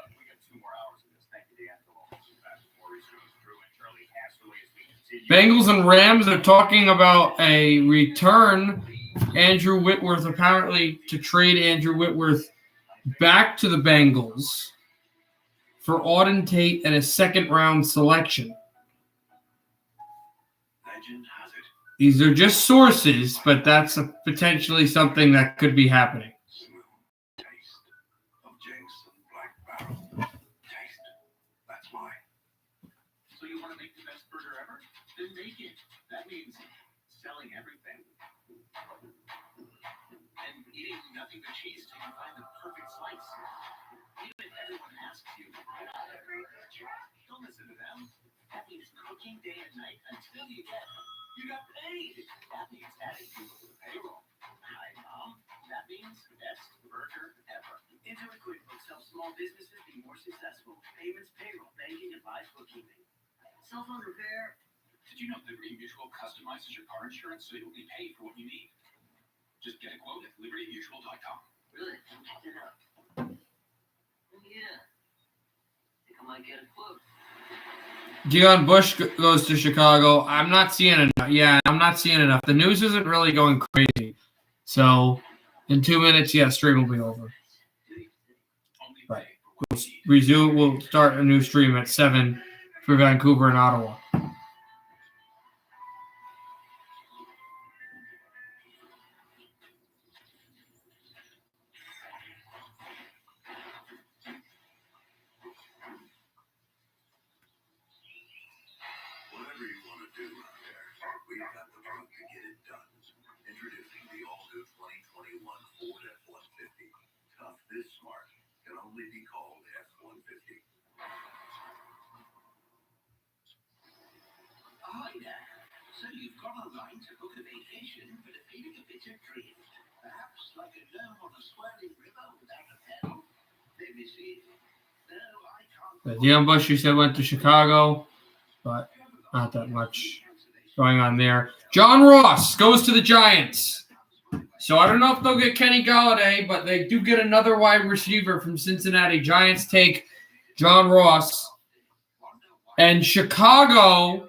Bengals and Rams are talking about a return. Andrew Whitworth, apparently to trade Andrew Whitworth back to the Bengals for Auden Tate and a second-round selection. Legend has it. These are just sources, but that's potentially something that could be happening. Taste of Jameson Black Barrel. Taste. That's why. So you want to make the best burger ever? Then make it. That means selling everything. And eating nothing but cheese till you find the perfect slice. Even if everyone asks you, don't listen to them. That means cooking day and night until you get you got paid. That means adding people to the payroll. Hi, Mom. That means best burger ever. Intuit QuickBooks helps small businesses be more successful. Payments, payroll, banking, and live bookkeeping. Cell phone repair. Did you know Liberty Mutual customizes your car insurance so you'll be paid for what you need? Just get a quote at libertymutual.com. Really? Check it out. Yeah. Think I might get a quote. Deion Bush goes to Chicago. I'm not seeing enough. Yeah, I'm not seeing enough. The news isn't really going crazy. So, in 2 minutes, yeah, stream will be over. But we'll start a new stream at 7 for Vancouver and Ottawa. whatever you want to do out there, we've got the truck to get it done. Introducing the all-new 2021 Ford F-150. Tough this smart can only be called F-150. Hi there. So you've got a line to book a vacation, but are feeling a bit adrift. Perhaps like a gnome on a swirling river without a pedal. Let me see. No, I can't. Deion Bush, you said, went to Chicago, but not that much going on there. John Ross goes to the Giants. So I don't know if they'll get Kenny Golladay, but they do get another wide receiver from Cincinnati. Giants take John Ross. And Chicago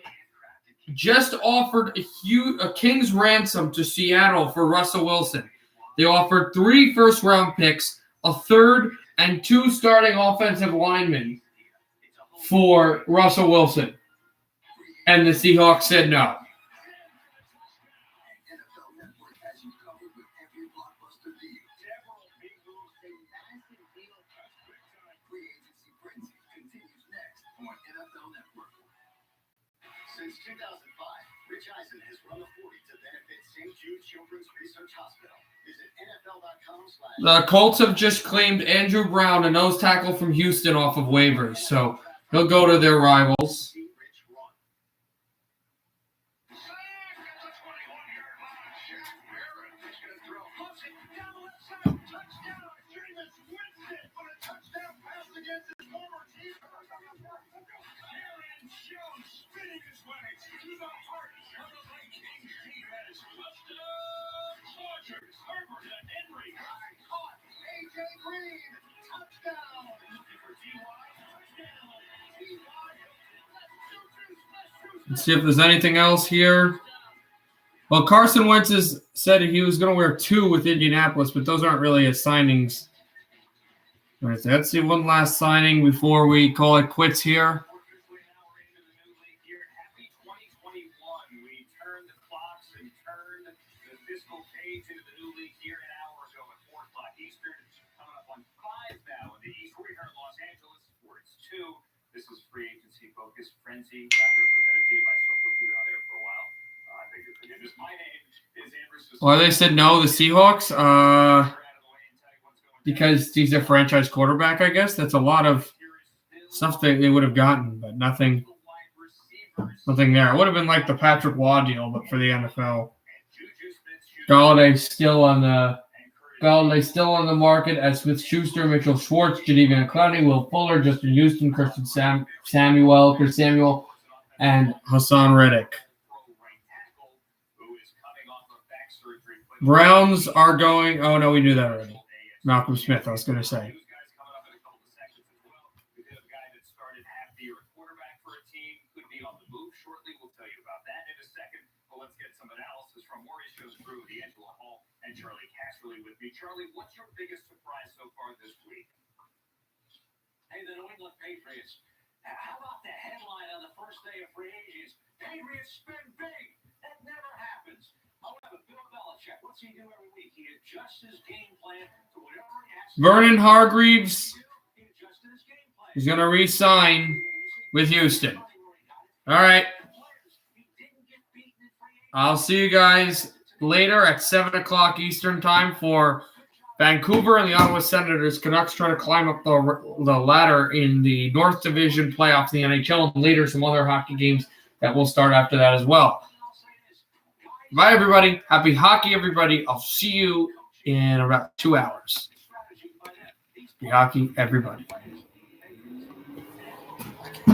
just offered a king's ransom to Seattle for Russell Wilson. They offered 3 first-round picks, a third, and 2 starting offensive linemen for Russell Wilson. And the Seahawks said no. NFL Network has you covered with every blockbuster deal. Several big moves, a massive deal. Free agency frenzy continues next on NFL Network. Since 2005, Rich Eisen has run the 40 to benefit St. Jude Children's Research Hospital. Visit NFL.com/. The Colts have just claimed Andrew Brown, a nose tackle from Houston, off of waivers. So he'll go to their rivals. Let's see if there's anything else here. Well, Carson Wentz said he was going to wear 2 with Indianapolis, but those aren't really his signings. All right, so let's see one last signing before we call it quits here. Happy 2021. We turned the clocks and turned the fiscal page into the new league here an hour ago at 4 o'clock Eastern. Coming up on 5 now in the East. We're here in Los Angeles where it's 2. This is free agency focus frenzy, rather presented to you by Soko. We've been on there for a while. I beg your forgiveness. My name is Andrew. Well, they said no, the Seahawks, because he's a franchise quarterback, I guess. That's a lot of stuff that they would have gotten, but nothing there. It would have been like the Patrick Waugh deal, but for the NFL. Galladay's still on the market as Smith-Schuster, Mitchell Schwartz, Jadeveon Clowney, Will Fuller, Justin Houston, Christian Samuel, Chris Samuel, and Hassan Reddick. Browns are going. Oh no, we knew that already. Malcolm Smith, I was going to say. Charlie, what's your biggest surprise so far this week? Hey, the New England Patriots. How about the headline on the first day of free agents? Patriots spend big. That never happens. I want to have a Bill Belichick. What's he do every week? He adjusts his game plan to whatever he has. Vernon Hargreaves is going to re-sign with Houston. All right. I'll see you guys later at 7 o'clock Eastern time for Vancouver and the Ottawa Senators. Canucks try to climb up the ladder in the North Division playoffs in the NHL, and later some other hockey games that will start after that as well. Bye, everybody. Happy hockey, everybody. I'll see you in about 2 hours. Happy hockey, everybody.